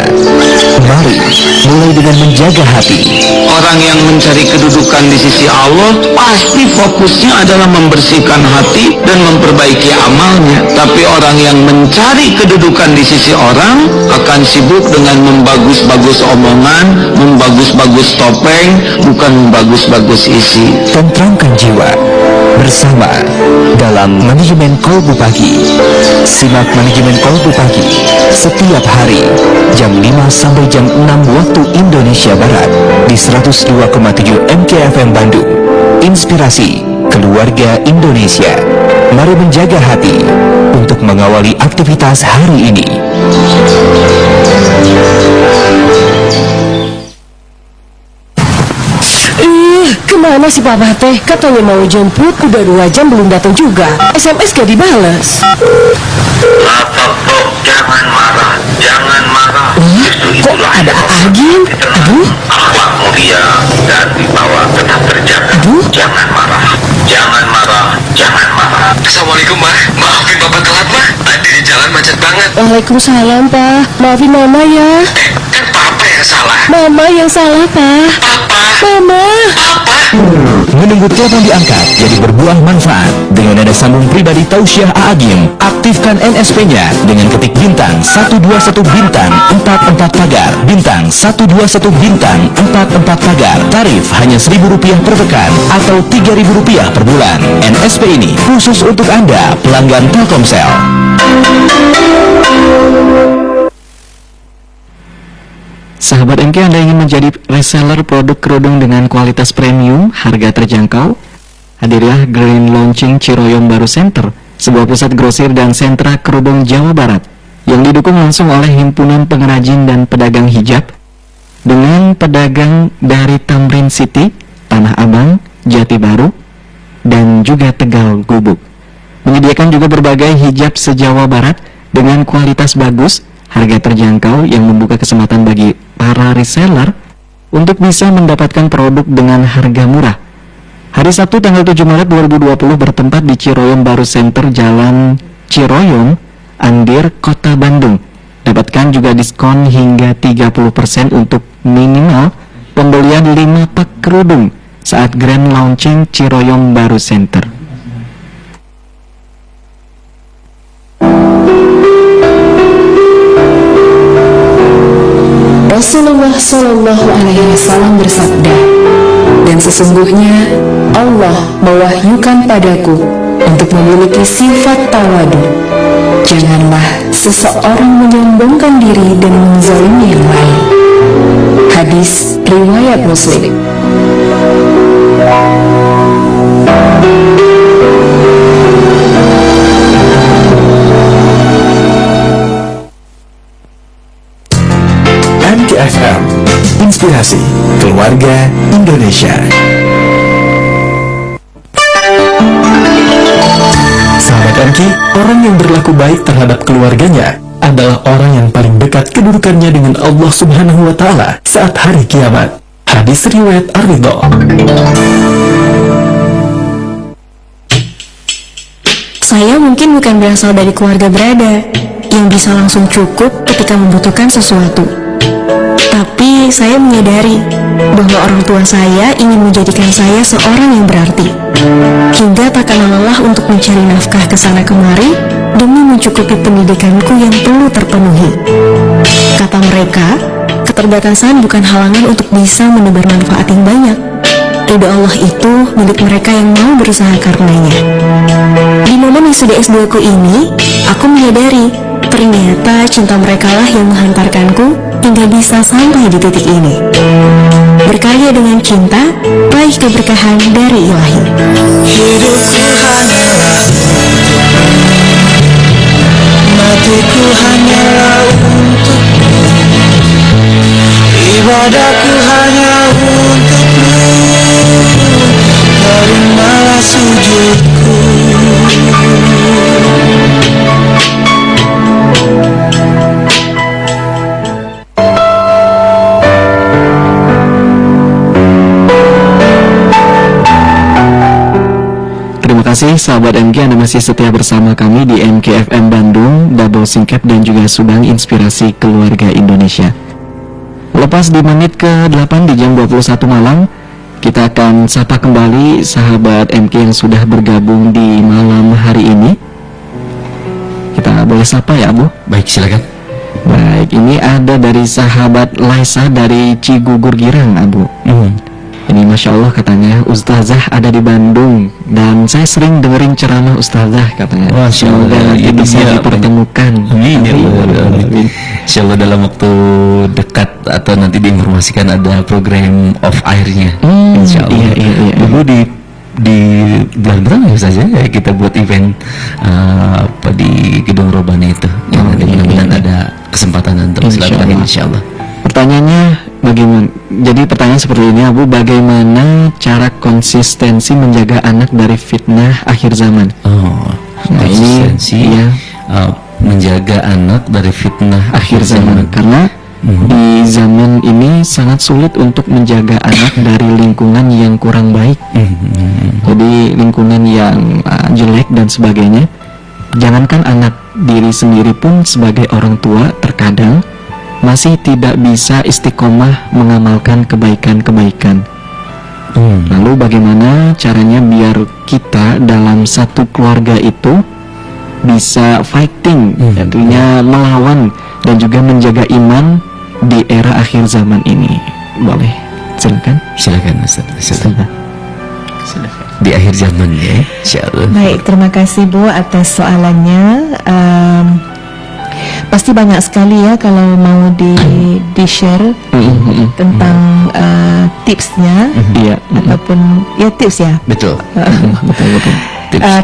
mari mulai dengan menjaga hati. Orang yang mencari kedudukan di sisi Allah pasti fokusnya adalah membersihkan hati dan memperbaiki amalnya. Tapi orang yang mencari kedudukan di sisi orang akan sibuk dengan membagus-bagus omongan, membagus-bagus topeng, bukan membagus-bagus isi. Tentramkan jiwa bersama dalam Manajemen Kolbu Pagi. Simak Manajemen Kolbu Pagi setiap hari jam 5 sampai jam 6 waktu Indonesia Barat di 102,7 MKFM Bandung. Inspirasi Keluarga Indonesia. Mari menjaga hati untuk mengawali aktivitas hari ini. Kemana si Papa teh? Katanya mau jemput, udah 2 jam belum datang juga. SMS gak dibales. Jangan marah, jangan marah. Kok ada Agin? Aduh, Akhlak mulia dan dibawa tetap terjaga. aduh. Jangan marah, jangan marah, jangan marah. Assalamualaikum, Ma. Maafin Bapak telat, Ma. Tadi di jalan macet banget. Waalaikumsalam, Pak. Maafin Mama ya. Kan Papa yang salah. Mama yang salah, Pak. Papa. Mama. Menunggu telepon diangkat jadi berbuah manfaat. Dengan nada sambung pribadi Tausiah Aagim, aktifkan NSP-nya dengan ketik bintang 121 bintang 44 pagar, bintang 121 bintang 44 pagar. Tarif hanya Rp1.000 per pekan atau Rp3.000 per bulan. NSP ini khusus untuk Anda pelanggan Telkomsel. Sahabat MK, Anda ingin menjadi reseller produk kerudung dengan kualitas premium, harga terjangkau? Hadirlah Grand Launching Ciroyom Baru Center, sebuah pusat grosir dan sentra kerudung Jawa Barat yang didukung langsung oleh Himpunan Pengrajin dan Pedagang Hijab dengan pedagang dari Tamrin City, Tanah Abang, Jati Baru, dan juga Tegal Gubuk. Menyediakan juga berbagai hijab se-Jawa Barat dengan kualitas bagus, harga terjangkau yang membuka kesempatan bagi para reseller untuk bisa mendapatkan produk dengan harga murah. Hari Sabtu tanggal 7 Maret 2020 bertempat di Ciroyom Baru Center, Jalan Ciroyom, Andir, Kota Bandung. Dapatkan juga diskon hingga 30% untuk minimal pembelian 5 pak kerudung saat Grand Launching Ciroyom Baru Center. Rasulullah Shallallahu Alaihi Wasallam bersabda, Dan sesungguhnya Allah mewahyukan padaku untuk memiliki sifat tawadu. Janganlah seseorang menyombongkan diri dan menzalimi yang lain. Hadis riwayat Muslim. MKFM, inspirasi keluarga Indonesia. Sahabat MK, orang yang berlaku baik terhadap keluarganya adalah orang yang paling dekat kedudukannya dengan Allah Subhanahu wa Ta'ala saat hari kiamat. Hadis riwayat Ar-Ridho. Saya mungkin bukan berasal dari keluarga berada yang bisa langsung cukup ketika membutuhkan sesuatu. Tapi saya menyadari bahwa orang tua saya ingin menjadikan saya seorang yang berarti, hingga tak akan lelah untuk mencari nafkah ke sana kemari demi mencukupi pendidikanku yang perlu terpenuhi. Kata mereka, keterbatasan bukan halangan untuk bisa menebar manfaat yang banyak. Ridho Allah itu milik mereka yang mau berusaha karenanya. Di momen wisuda S2 ku ini, aku menyadari ternyata cinta mereka lah yang menghantarkanku hingga bisa sampai di titik ini. Berkarya dengan cinta, raih keberkahan dari Ilahi. Hidupku hanyalah, matiku hanyalah untukmu, ibadahku hanya untukmu, terimalah sujudku. Terima kasih sahabat MK, Anda masih setia bersama kami di MKFM Bandung, Double Singkep dan juga Subang Inspirasi Keluarga Indonesia. Lepas di menit ke-8 di jam 21 malam, kita akan sapa kembali sahabat MK yang sudah bergabung di malam hari ini. Kita boleh sapa ya, Bu? Baik, silakan. Baik, ini ada dari sahabat Laisa dari Cigugur Girang, Abu. Ini Masya Allah katanya, Ustazah ada di Bandung dan saya sering dengerin ceramah Ustazah katanya. Semoga nanti bisa dipertemukan. Amin. Insya Allah dalam waktu dekat atau nanti diinformasikan ada program off airnya. Insya Allah. Iya. Dulu di bulan berapa ya saja kita buat event di Gedung Robani itu. Mudah-mudahan ada kesempatan untuk silaturahmi insya Allah. Pertanyaannya bagaimana? Jadi pertanyaan seperti ini, Abu, bagaimana cara konsistensi menjaga anak dari fitnah akhir zaman? Konsistensi ini, menjaga anak dari fitnah akhir zaman. Karena di zaman ini sangat sulit untuk menjaga anak dari lingkungan yang kurang baik. Jadi lingkungan yang jelek dan sebagainya. Jangankan anak, diri sendiri pun sebagai orang tua terkadang masih tidak bisa istiqomah mengamalkan kebaikan-kebaikan. Lalu bagaimana caranya biar kita dalam satu keluarga itu bisa fighting, tentunya melawan dan juga menjaga iman di era akhir zaman ini? Boleh, silakan Ustaz. Silakan. Di akhir zaman ya, insyaallah. Baik, terima kasih Bu atas soalannya. Pasti banyak sekali ya kalau mau di-share tentang tipsnya, ataupun ya tips ya. Betul.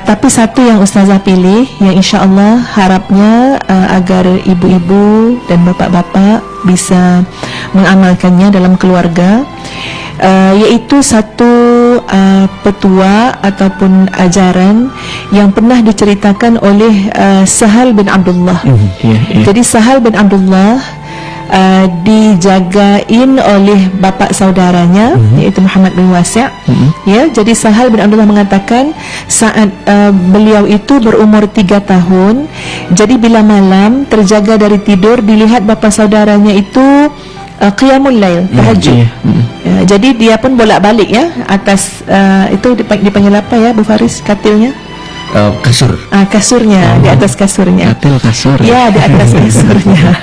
Tapi satu yang Ustazah pilih, yang insya Allah harapnya agar ibu-ibu dan bapak-bapak bisa mengamalkannya dalam keluarga, yaitu satu petua ataupun ajaran yang pernah diceritakan oleh Sahal bin Abdullah. Jadi Sahal bin Abdullah dijagain oleh bapak saudaranya, yaitu Muhammad bin Wasi'. Ya, jadi Sahal bin Abdullah mengatakan saat beliau itu berumur 3 tahun, jadi bila malam terjaga dari tidur, dilihat bapak saudaranya itu qiyamul lail, tahajud. Jadi dia pun bolak-balik ya atas itu dipanggil apa ya Bu Faris, katilnya? Kasur. Kasurnya, di atas kasurnya. Kasur. Ya, di atas kasurnya.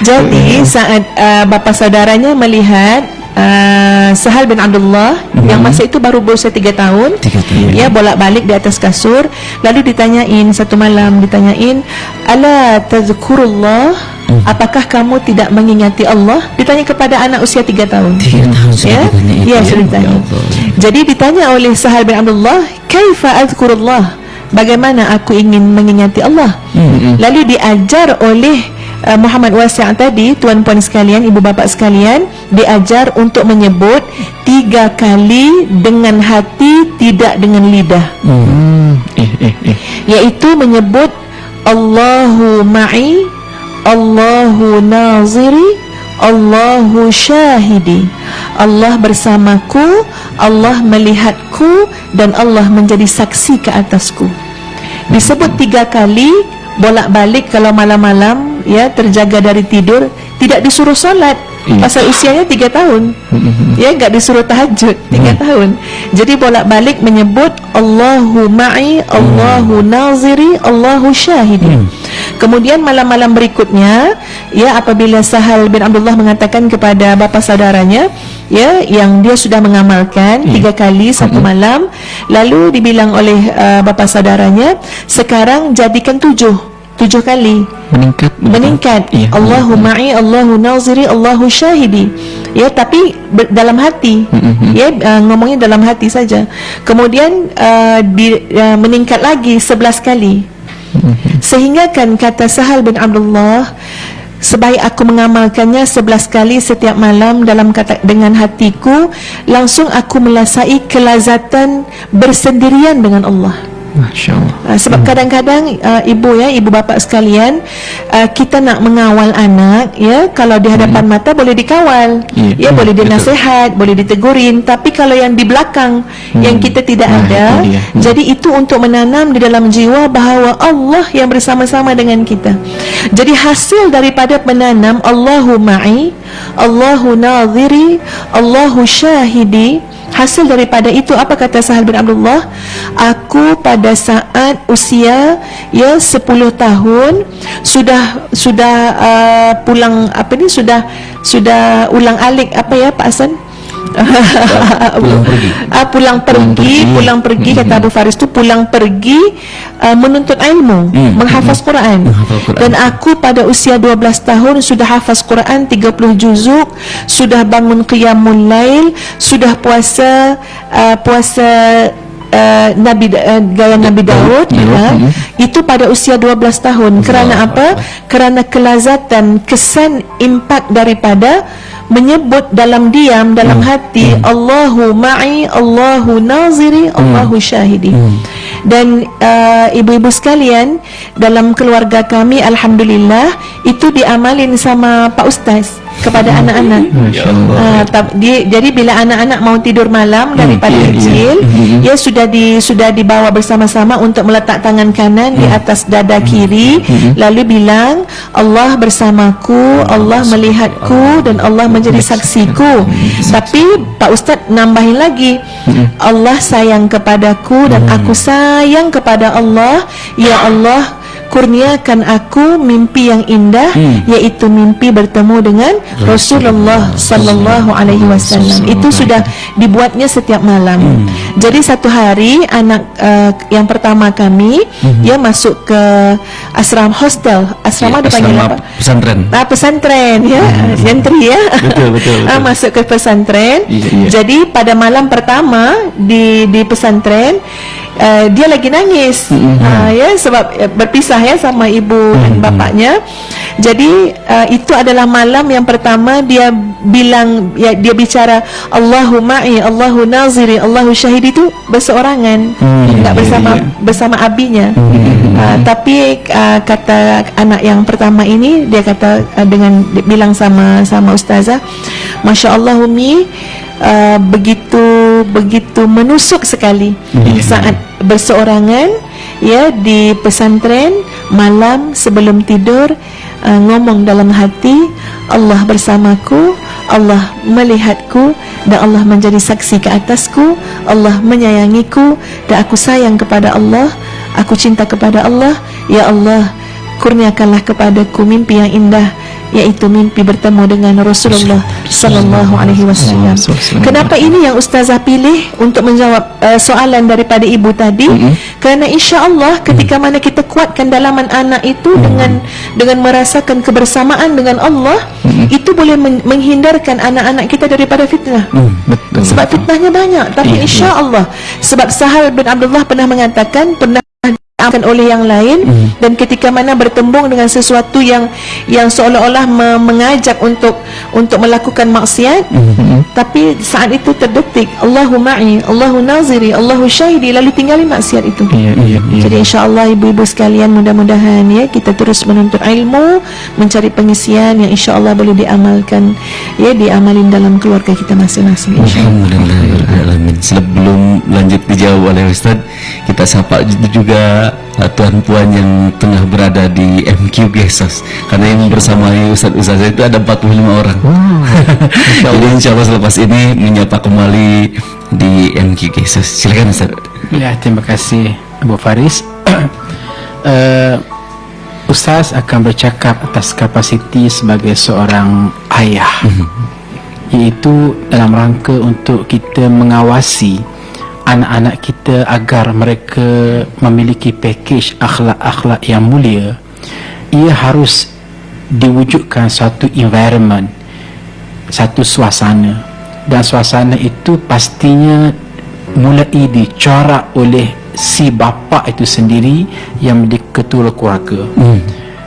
Jadi saat bapak saudaranya melihat Sahal bin Abdullah yang masa itu baru berusia 3 tahun. Ya, bolak-balik di atas kasur. Lalu ditanyain satu malam, ala tazkurullah, apakah kamu tidak mengingati Allah? Ditanya kepada anak usia 3 tahun. 3 tahun sudah ditanya itu, ya, sudah ditanya. Jadi ditanya oleh Sahal bin Abdullah, kaifa azkurullah, bagaimana aku ingin mengingati Allah? Lalu diajar oleh Muhammad Wasi' tadi, tuan-puan sekalian, ibu bapa sekalian, diajar untuk menyebut 3 kali dengan hati, tidak dengan lidah. Yaitu menyebut Allahu ma'i, Allahu naziri, Allahu syahidi. Allah bersamaku, Allah melihatku, dan Allah menjadi saksi ke atasku. Disebut 3 kali, bolak-balik kalau malam-malam ya terjaga dari tidur, tidak disuruh solat pasal usianya 3 tahun. Ya, enggak disuruh tahajud 3 tahun. Jadi bolak-balik menyebut Allahu ma'i, Allahu naziri, Allahu syahidi. Kemudian malam-malam berikutnya, ya, apabila Sahal bin Abdullah mengatakan kepada bapa saudaranya, ya, yang dia sudah mengamalkan 3 kali satu malam, lalu dibilang oleh bapa saudaranya, sekarang jadikan 7 kali, meningkat. Ya. Allahu ma'i, Allahu naziri, Allahu syahidi. Ya, tapi dalam hati. Ya, ngomongnya dalam hati saja. Kemudian meningkat lagi 11 kali. Sehingga kan kata Sahal bin Abdullah, sebaik aku mengamalkannya 11 kali setiap malam dengan hatiku, langsung aku merasai kelazatan bersendirian dengan Allah. Masya Allah. Sebab kadang-kadang ibu bapa sekalian, kita nak mengawal anak, ya, kalau di hadapan mata boleh dikawal, ya, boleh dinasihat, boleh ditegurin, tapi kalau yang di belakang yang kita tidak ada, jadi itu untuk menanam di dalam jiwa bahawa Allah yang bersama-sama dengan kita. Jadi hasil daripada menanam Allahu ma'i, Allahu naziri, Allahu syahidi, hasil daripada itu apa kata Sahal bin Abdullah? Aku pada saat usia 10 tahun sudah pulang sudah ulang alik Pak Hasan? Pulang pergi kata Abu Faris tu pulang pergi menuntut ilmu, menghafaz Quran. Dan aku pada usia 12 tahun sudah hafaz Quran 30 juzuk, sudah bangun qiyamul lail, sudah puasa gaya Nabi Daud, itu pada usia 12 tahun. Kerana apa? Kerana kelazatan, kesan, impak daripada menyebut dalam diam, dalam hati, Allahu ma'i, Allahu naziri, Allahu syahidi. Dan ibu-ibu sekalian, dalam keluarga kami alhamdulillah itu diamalin sama Pak Ustaz kepada anak-anak. Jadi bila anak-anak mau tidur malam daripada kecil, ya sudah dibawa bersama-sama untuk meletak tangan kanan di atas dada kiri, lalu bilang Allah bersamaku, Allah melihatku, dan Allah menjadi saksiku. Tapi Pak Ustaz nambahin lagi, Allah sayang kepadaku dan aku sayang kepada Allah. Ya Allah, kurniakan aku mimpi yang indah, yaitu mimpi bertemu dengan Rasulullah sallallahu alaihi wasallam. Itu sudah dibuatnya setiap malam. Jadi satu hari anak yang pertama kami masuk ke asrama hostel. Asrama dipanggil apa? Pesantren. Pesantren ya, santri ya. Betul. Masuk ke pesantren. Jadi pada malam pertama di pesantren, dia lagi nangis, ya, sebab berpisah ya sama ibu dan bapaknya. Jadi itu adalah malam yang pertama dia bilang, ya, dia bicara Allahu ma'i, Allahu naziri, Allahu syahidi itu berseorangan, enggak bersama abinya. Tapi kata anak yang pertama ini, dia kata bilang sama ustazah, Masya Allah Umi, begitu menusuk sekali saat berseorangan, ya, di pesantren malam sebelum tidur, ngomong dalam hati, Allah bersamaku, Allah melihatku, dan Allah menjadi saksi ke atasku, Allah menyayangiku, dan aku sayang kepada Allah, aku cinta kepada Allah. Ya Allah, kurniakanlah kepadaku mimpi yang indah, iaitu mimpi bertemu dengan Rasulullah sallallahu alaihi wasallam. Kenapa ini yang ustazah pilih untuk menjawab soalan daripada ibu tadi? Kerana insya-Allah ketika mana kita kuatkan dalaman anak itu dengan merasakan kebersamaan dengan Allah, itu boleh menghindarkan anak-anak kita daripada fitnah. Betul. Sebab fitnahnya banyak, tapi insya-Allah, sebab Sahal bin Abdullah pernah mengatakan, pernah diamalkan oleh yang lain, dan ketika mana bertembung dengan sesuatu yang seolah-olah mengajak untuk melakukan maksiat, tapi saat itu terdetik Allahu ma'i, Allahu naziri, Allahu syahidi, lalu tinggalin maksiat itu. Jadi insya-Allah ibu-ibu sekalian, mudah-mudahan ya kita terus menuntut ilmu, mencari pengisian yang insya-Allah boleh diamalkan, ya diamalin dalam keluarga kita masing-masing. Alhamdulillah. Sebelum lanjut dijawab oleh Ustaz, kita sapa juga tuan-puan yang tengah berada di MQ Gesos, karena yang bersama Ustaz itu ada 45 orang. Jadi insyaAllah selepas ini menyapa kembali di MQ Gesos. Silakan Ustaz. Ya, terima kasih Abu Faris. Ustaz akan bercakap atas kapasiti sebagai seorang ayah, iaitu dalam rangka untuk kita mengawasi anak-anak kita agar mereka memiliki pakej akhlak-akhlak yang mulia. Ia harus diwujudkan satu environment, satu suasana, dan suasana itu pastinya mulai dicorak oleh si bapa itu sendiri yang menjadi ketua keluarga.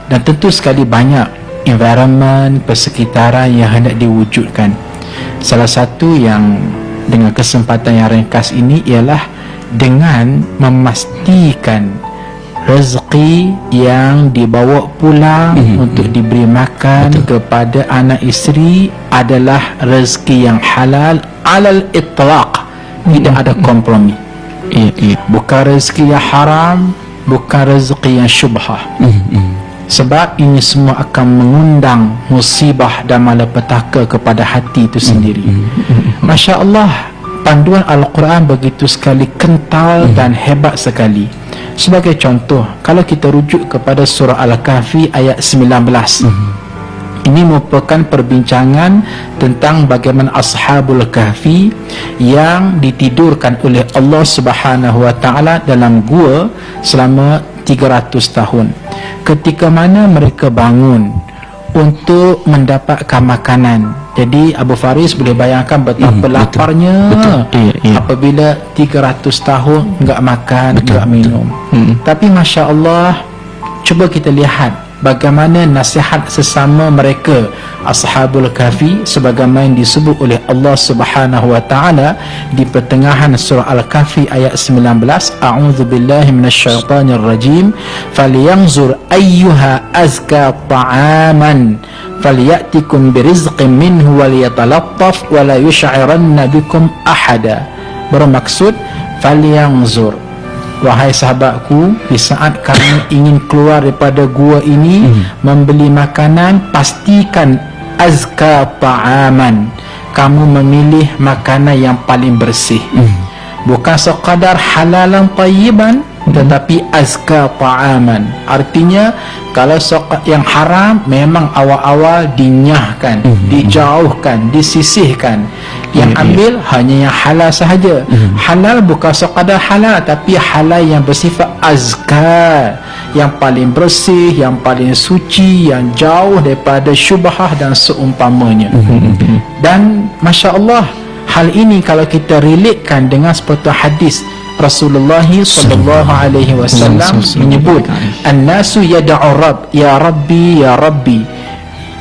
Dan tentu sekali banyak environment, persekitaran yang hendak diwujudkan. Salah satu yang dengan kesempatan yang ringkas ini ialah dengan memastikan rezeki yang dibawa pulang untuk diberi makan kepada anak isteri adalah rezeki yang halal alal itlaq, tidak ada kompromi. Bukan rezeki yang haram, bukan rezeki yang syubhah. Sebab ini semua akan mengundang musibah dan malapetaka kepada hati itu sendiri. Masya Allah, panduan Al-Quran begitu sekali kental dan hebat sekali. Sebagai contoh, kalau kita rujuk kepada surah Al-Kahfi ayat 19, ini merupakan perbincangan tentang bagaimana Ashabul Kahfi yang ditidurkan oleh Allah Subhanahu Wa Taala dalam gua selama 300 tahun. Ketika mana mereka bangun untuk mendapatkan makanan, jadi Abu Faris boleh bayangkan betapa laparnya apabila 300 tahun enggak makan, enggak minum. Tapi Masya Allah, cuba kita lihat bagaimana nasihat sesama mereka Ashabul Kahfi sebagaimana disebut oleh Allah Subhanahu Wa Taala di pertengahan surah Al-Kahfi ayat 19. A'udzu billahi minasyaitonir rajim. Falyanzur ayyuha azka ta'aman falyatikum birizqin minhu waliyatalattaf wala yush'iranna bikum ahada. Bermaksud falyanzur, wahai sahabatku, di saat kamu ingin keluar daripada gua ini membeli makanan, pastikan azka ta'aman, kamu memilih makanan yang paling bersih. Bukan sekadar halalan tayyiban, tetapi azka ta'aman. Artinya kalau yang haram memang awal-awal dinyahkan, dijauhkan, disisihkan. Yang ambil hanya yang halal sahaja. Halal bukan sekadar halal, tapi halal yang bersifat azka, yang paling bersih, yang paling suci, yang jauh daripada syubhah dan seumpamanya. Dan Masya Allah, hal ini kalau kita relatekan dengan seperti hadis Rasulullah sallallahu alaihi wasallam menyebut an-nasu yad'u rabb, ya rabbi ya rabbi,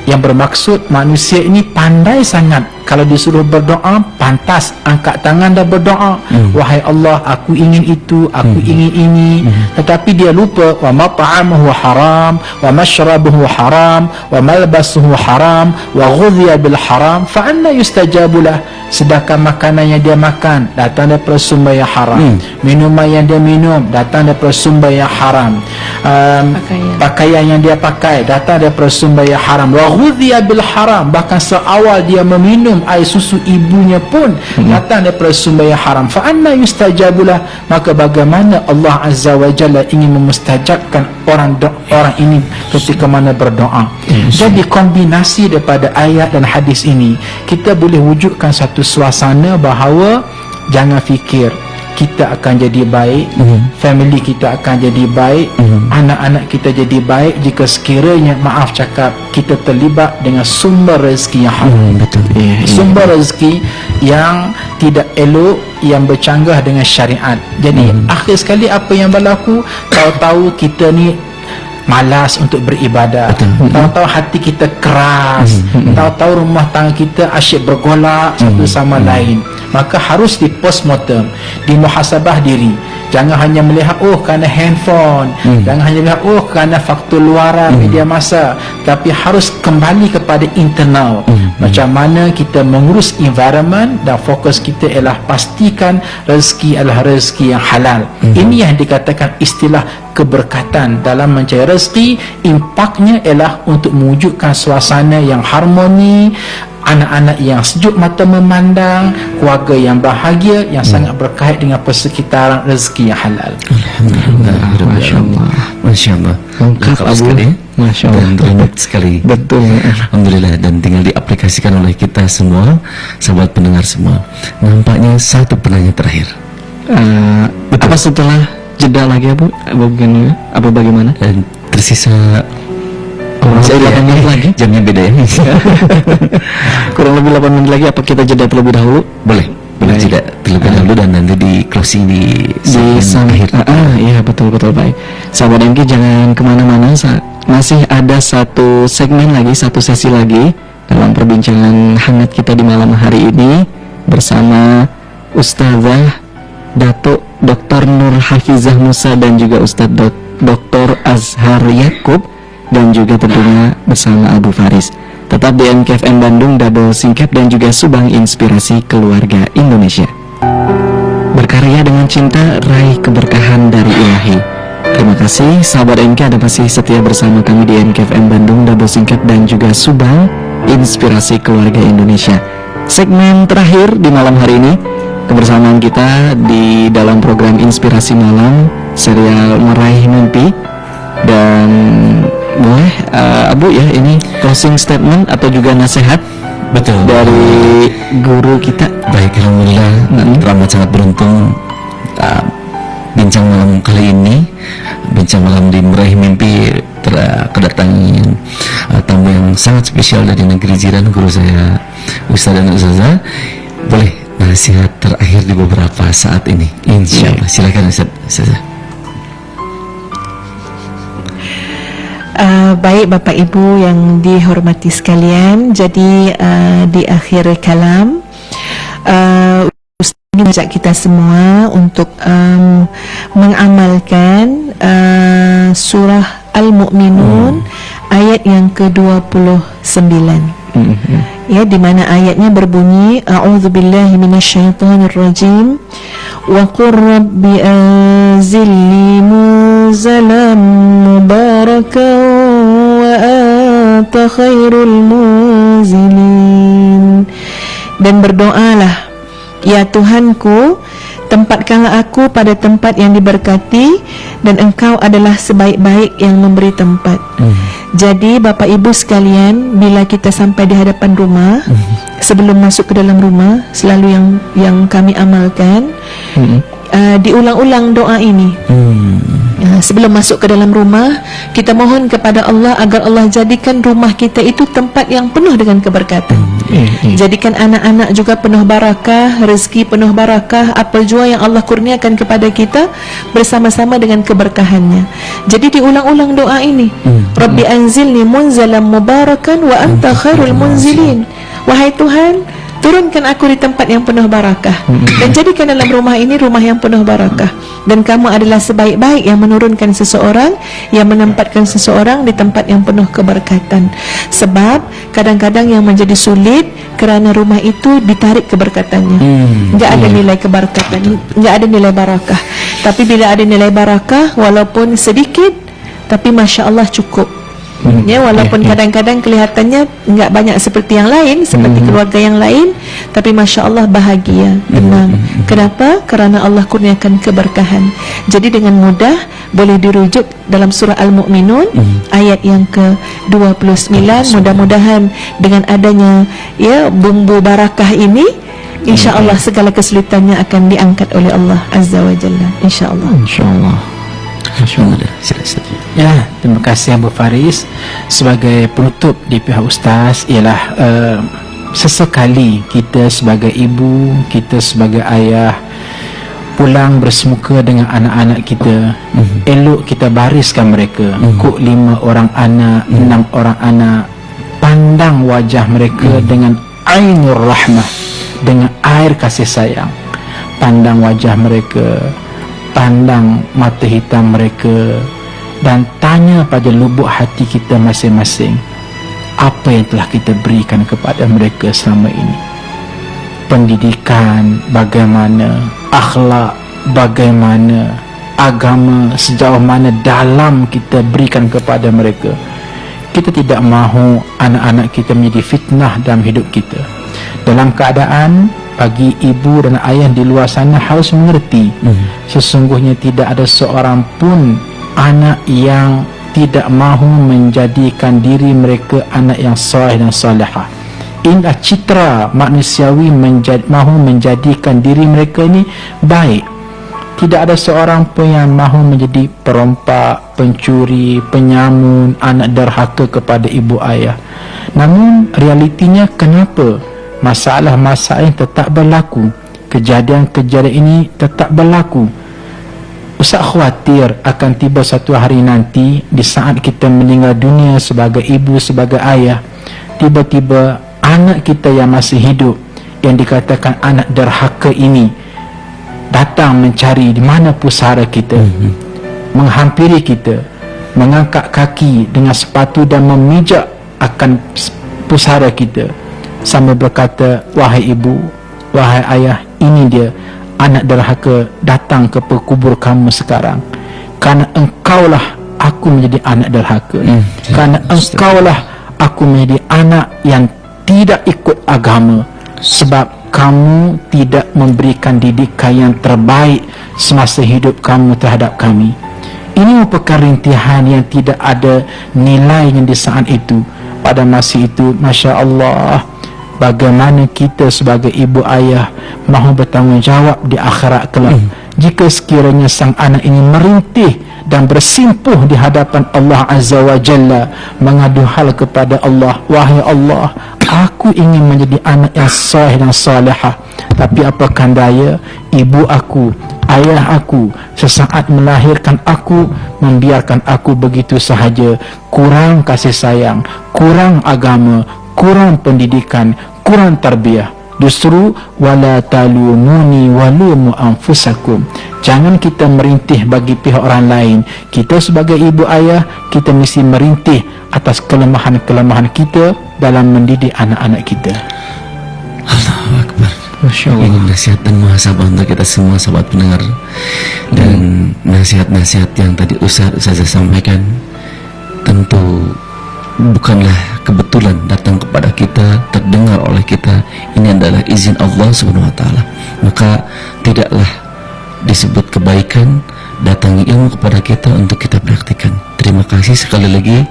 yang bermaksud manusia ini pandai sangat kalau disuruh berdoa, pantas angkat tangan dan berdoa, wahai Allah, aku ingin itu, aku ingin ini. Tetapi dia lupa, wa mat'amuhu haram, wa mashrabuhu haram, wa malbasuhu haram, wa ghudhiya bil haram, fa anna yustajabu lah. Sedangkan makanan yang dia makan datang daripada sumber yang haram, minuman yang dia minum datang daripada sumber yang haram, pakaian yang dia pakai datang daripada sumber yang haram, wa ghudhiya bil haram, bahkan seawal dia meminum minum air susu ibunya pun datang daripada sumber yang haram, fa anna yustajabulah, maka bagaimana Allah Azza wa Jalla ingin memustajabkan orang ini ketika mana berdoa. Jadi kombinasi daripada ayat dan hadis ini, kita boleh wujudkan satu suasana bahawa jangan fikir kita akan jadi baik, family kita akan jadi baik, anak-anak kita jadi baik jika sekiranya, maaf cakap, kita terlibat dengan sumber rezeki yang haram. Sumber rezeki yang tidak elok, yang bercanggah dengan syariat. Jadi akhir sekali apa yang berlaku, tahu-tahu kita ni malas untuk beribadah, tahu-tahu hati kita keras, tahu-tahu rumah tangga kita asyik bergolak satu sama lain. Maka harus di postmortem, di muhasabah diri. Jangan hanya melihat kerana handphone, jangan hanya melihat kerana faktor luaran media massa, tapi harus kembali kepada internal. Macam mana kita mengurus environment, dan fokus kita ialah pastikan rezeki adalah rezeki yang halal. Ini yang dikatakan istilah keberkatan dalam mencari rezeki. Impaknya ialah untuk mewujudkan suasana yang harmoni, anak-anak yang sejuk mata memandang, keluarga yang bahagia, yang sangat berkait dengan persekitaran rezeki yang halal. Alhamdulillah, Masya Allah, lengkap sekali, Masya Allah, dan rumit sekali. Betul. Alhamdulillah, dan tinggal diaplikasikan oleh kita semua, sahabat pendengar semua. Nampaknya satu penanya terakhir. Apa setelah jeda lagi Abu? Apa bagaimana? Dan tersisa masih 8 menit lagi. Jamnya beda ya. Kurang lebih 8 menit lagi. Apa kita jeda terlebih dahulu? Boleh jeda terlebih dahulu, dan nanti di closing di akhir. Iya, betul baik. Sahabat MK, jangan kemana-mana. Masih ada satu segmen lagi, satu sesi lagi dalam perbincangan hangat kita di malam hari ini bersama Ustazah Datuk Dr. Nur Hafizah Musa dan juga Ustadz Dr. Azhar Yakub, dan juga tentunya bersama Abu Faris. Tetap di MKFM Bandung, Double Singkep, dan juga Subang Inspirasi Keluarga Indonesia. Berkarya dengan cinta, raih keberkahan dari Ilahi. Terima kasih sahabat MK, Anda masih setia bersama kami di MKFM Bandung, Double Singkep, dan juga Subang Inspirasi Keluarga Indonesia. Segmen terakhir di malam hari ini, kebersamaan kita di dalam program Inspirasi Malam, serial Meraih Mimpi. Dan boleh Abu ya, ini closing statement atau juga nasihat dari guru kita. Baik, alhamdulillah, teramat sangat beruntung bincang malam kali ini, bincang malam di Meraih Mimpi, kedatangan tamu yang sangat spesial dari negeri jiran, guru saya Ustaz dan Ustazah. Boleh nasihat terakhir di beberapa saat ini, insyaallah. Silakan Ustazah. Baik Bapak Ibu yang dihormati sekalian, jadi di akhir kalam Ustaz ingin mengajak kita semua untuk mengamalkan surah Al-Mu'minun ayat yang ke-29. Ya, di mana ayatnya berbunyi, a'udzubillahi minasyaitonirrajim, wa qur rabbi anzilni munzalan mubarakan wa anta khairul munzilin. Dan berdoalah, ya Tuhanku, tempatkanlah aku pada tempat yang diberkati, dan Engkau adalah sebaik-baik yang memberi tempat. Jadi Bapak Ibu sekalian, bila kita sampai di hadapan rumah, sebelum masuk ke dalam rumah, selalu yang kami amalkan, diulang-ulang doa ini. Sebelum masuk ke dalam rumah, kita mohon kepada Allah agar Allah jadikan rumah kita itu tempat yang penuh dengan keberkatan. Jadikan anak-anak juga penuh barakah, rezeki penuh barakah, apa jua yang Allah kurniakan kepada kita bersama-sama dengan keberkahannya. Jadi diulang-ulang doa ini. Rabbi anzilni munzalan mubarakan wa anta khairul munzilin. Wahai Tuhan, turunkan aku di tempat yang penuh barakah, dan jadikan dalam rumah ini rumah yang penuh barakah. Dan kamu adalah sebaik-baik yang menurunkan seseorang, yang menempatkan seseorang di tempat yang penuh keberkatan. Sebab kadang-kadang yang menjadi sulit kerana rumah itu ditarik keberkatannya. Enggak ada nilai keberkatan, enggak ada nilai barakah. Tapi bila ada nilai barakah, walaupun sedikit, tapi Masya Allah cukup. Ya, walaupun kadang-kadang kelihatannya enggak banyak seperti yang lain, seperti keluarga yang lain, tapi Masya Allah bahagia, tenang. Kenapa? Kerana Allah kurniakan keberkahan. Jadi dengan mudah boleh dirujuk dalam surah Al-Mu'minun ayat yang ke-29. Mudah-mudahan dengan adanya ya bumbu barakah ini, insya Allah segala kesulitannya akan diangkat oleh Allah Azza wa Jalla, insya Allah. Ya, terima kasih Abu Faris. Sebagai penutup di pihak Ustaz ialah sesekali kita sebagai ibu, kita sebagai ayah pulang bersemuka dengan anak-anak kita. Elok kita bariskan mereka. Kok 5 orang anak, 6 orang anak, pandang wajah mereka dengan ainur rahmah, dengan air kasih sayang. Pandang wajah mereka, pandang mata hitam mereka, dan tanya pada lubuk hati kita masing-masing, apa yang telah kita berikan kepada mereka selama ini. Pendidikan bagaimana, akhlak bagaimana, agama sejauh mana dalam kita berikan kepada mereka. Kita tidak mahu anak-anak kita menjadi fitnah dalam hidup kita. Dalam keadaan bagi ibu dan ayah di luar sana harus mengerti, sesungguhnya tidak ada seorang pun anak yang tidak mahu menjadikan diri mereka anak yang saleh dan salihah. Inilah citra manusiawi mahu menjadikan diri mereka ini baik. Tidak ada seorang pun yang mahu menjadi perompak, pencuri, penyamun, anak derhaka kepada ibu ayah. Namun realitinya, kenapa masalah-masalah ini tetap berlaku, kejadian-kejadian ini tetap berlaku? Ustaz khawatir akan tiba satu hari nanti di saat kita meninggal dunia sebagai ibu, sebagai ayah, tiba-tiba anak kita yang masih hidup, yang dikatakan anak derhaka ini, datang mencari di mana pusara kita, menghampiri kita, mengangkat kaki dengan sepatu dan memijak akan pusara kita, sambil berkata, wahai ibu, wahai ayah, ini dia anak derhaka datang ke kubur kamu sekarang. Karena engkaulah aku menjadi anak derhaka. Karena engkaulah aku menjadi anak yang tidak ikut agama, sebab kamu tidak memberikan didikan yang terbaik semasa hidup kamu terhadap kami. Ini merupakan rintihan yang tidak ada nilainya di saat itu. Pada masa itu, Masya Allah, bagaimana kita sebagai ibu ayah mahu bertanggungjawab di akhirat kelak, jika sekiranya sang anak ini merintih dan bersimpuh di hadapan Allah Azza wa Jalla, mengadu hal kepada Allah, wahai Allah, aku ingin menjadi anak yang saleh dan salihah, tapi apakah daya ibu aku, ayah aku sesaat melahirkan aku, membiarkan aku begitu sahaja, kurang kasih sayang, kurang agama, kurang pendidikan, kurang tarbiyah. Justru wala talumuni walumu anfusakum. Jangan kita merintih bagi pihak orang lain. Kita sebagai ibu ayah, kita mesti merintih atas kelemahan-kelemahan kita dalam mendidik anak-anak kita. Allahu Akbar. Masya Allah. Ini nasihat dan muhasabah untuk kita semua sahabat pendengar. Dan nasihat-nasihat yang tadi Ustaz sampaikan tentu bukanlah kebetulan datang kepada kita, terdengar oleh kita. Ini adalah izin Allah Subhanahu wa taala. Maka tidaklah disebut kebaikan datangi ilmu kepada kita untuk kita praktikkan. Terima kasih sekali lagi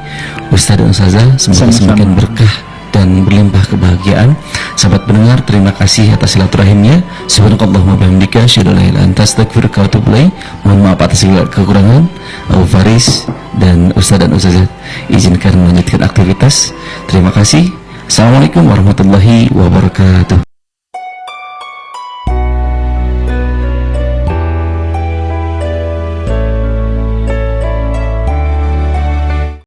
Ustaz dan Ustazah, semoga semakin berkah dan berlimpah kebahagiaan. Sahabat pendengar, terima kasih atas silaturahimnya. Subhanakallahumma bihamdika asyhadu an la ilaha illa anta astaghfiruka wa atubu ilaik. Mohon maaf atas segala kekurangan. Abu Faris dan Ustaz dan Ustazah izinkan melanjutkan aktivitas. Terima kasih. Assalamualaikum warahmatullahi wabarakatuh.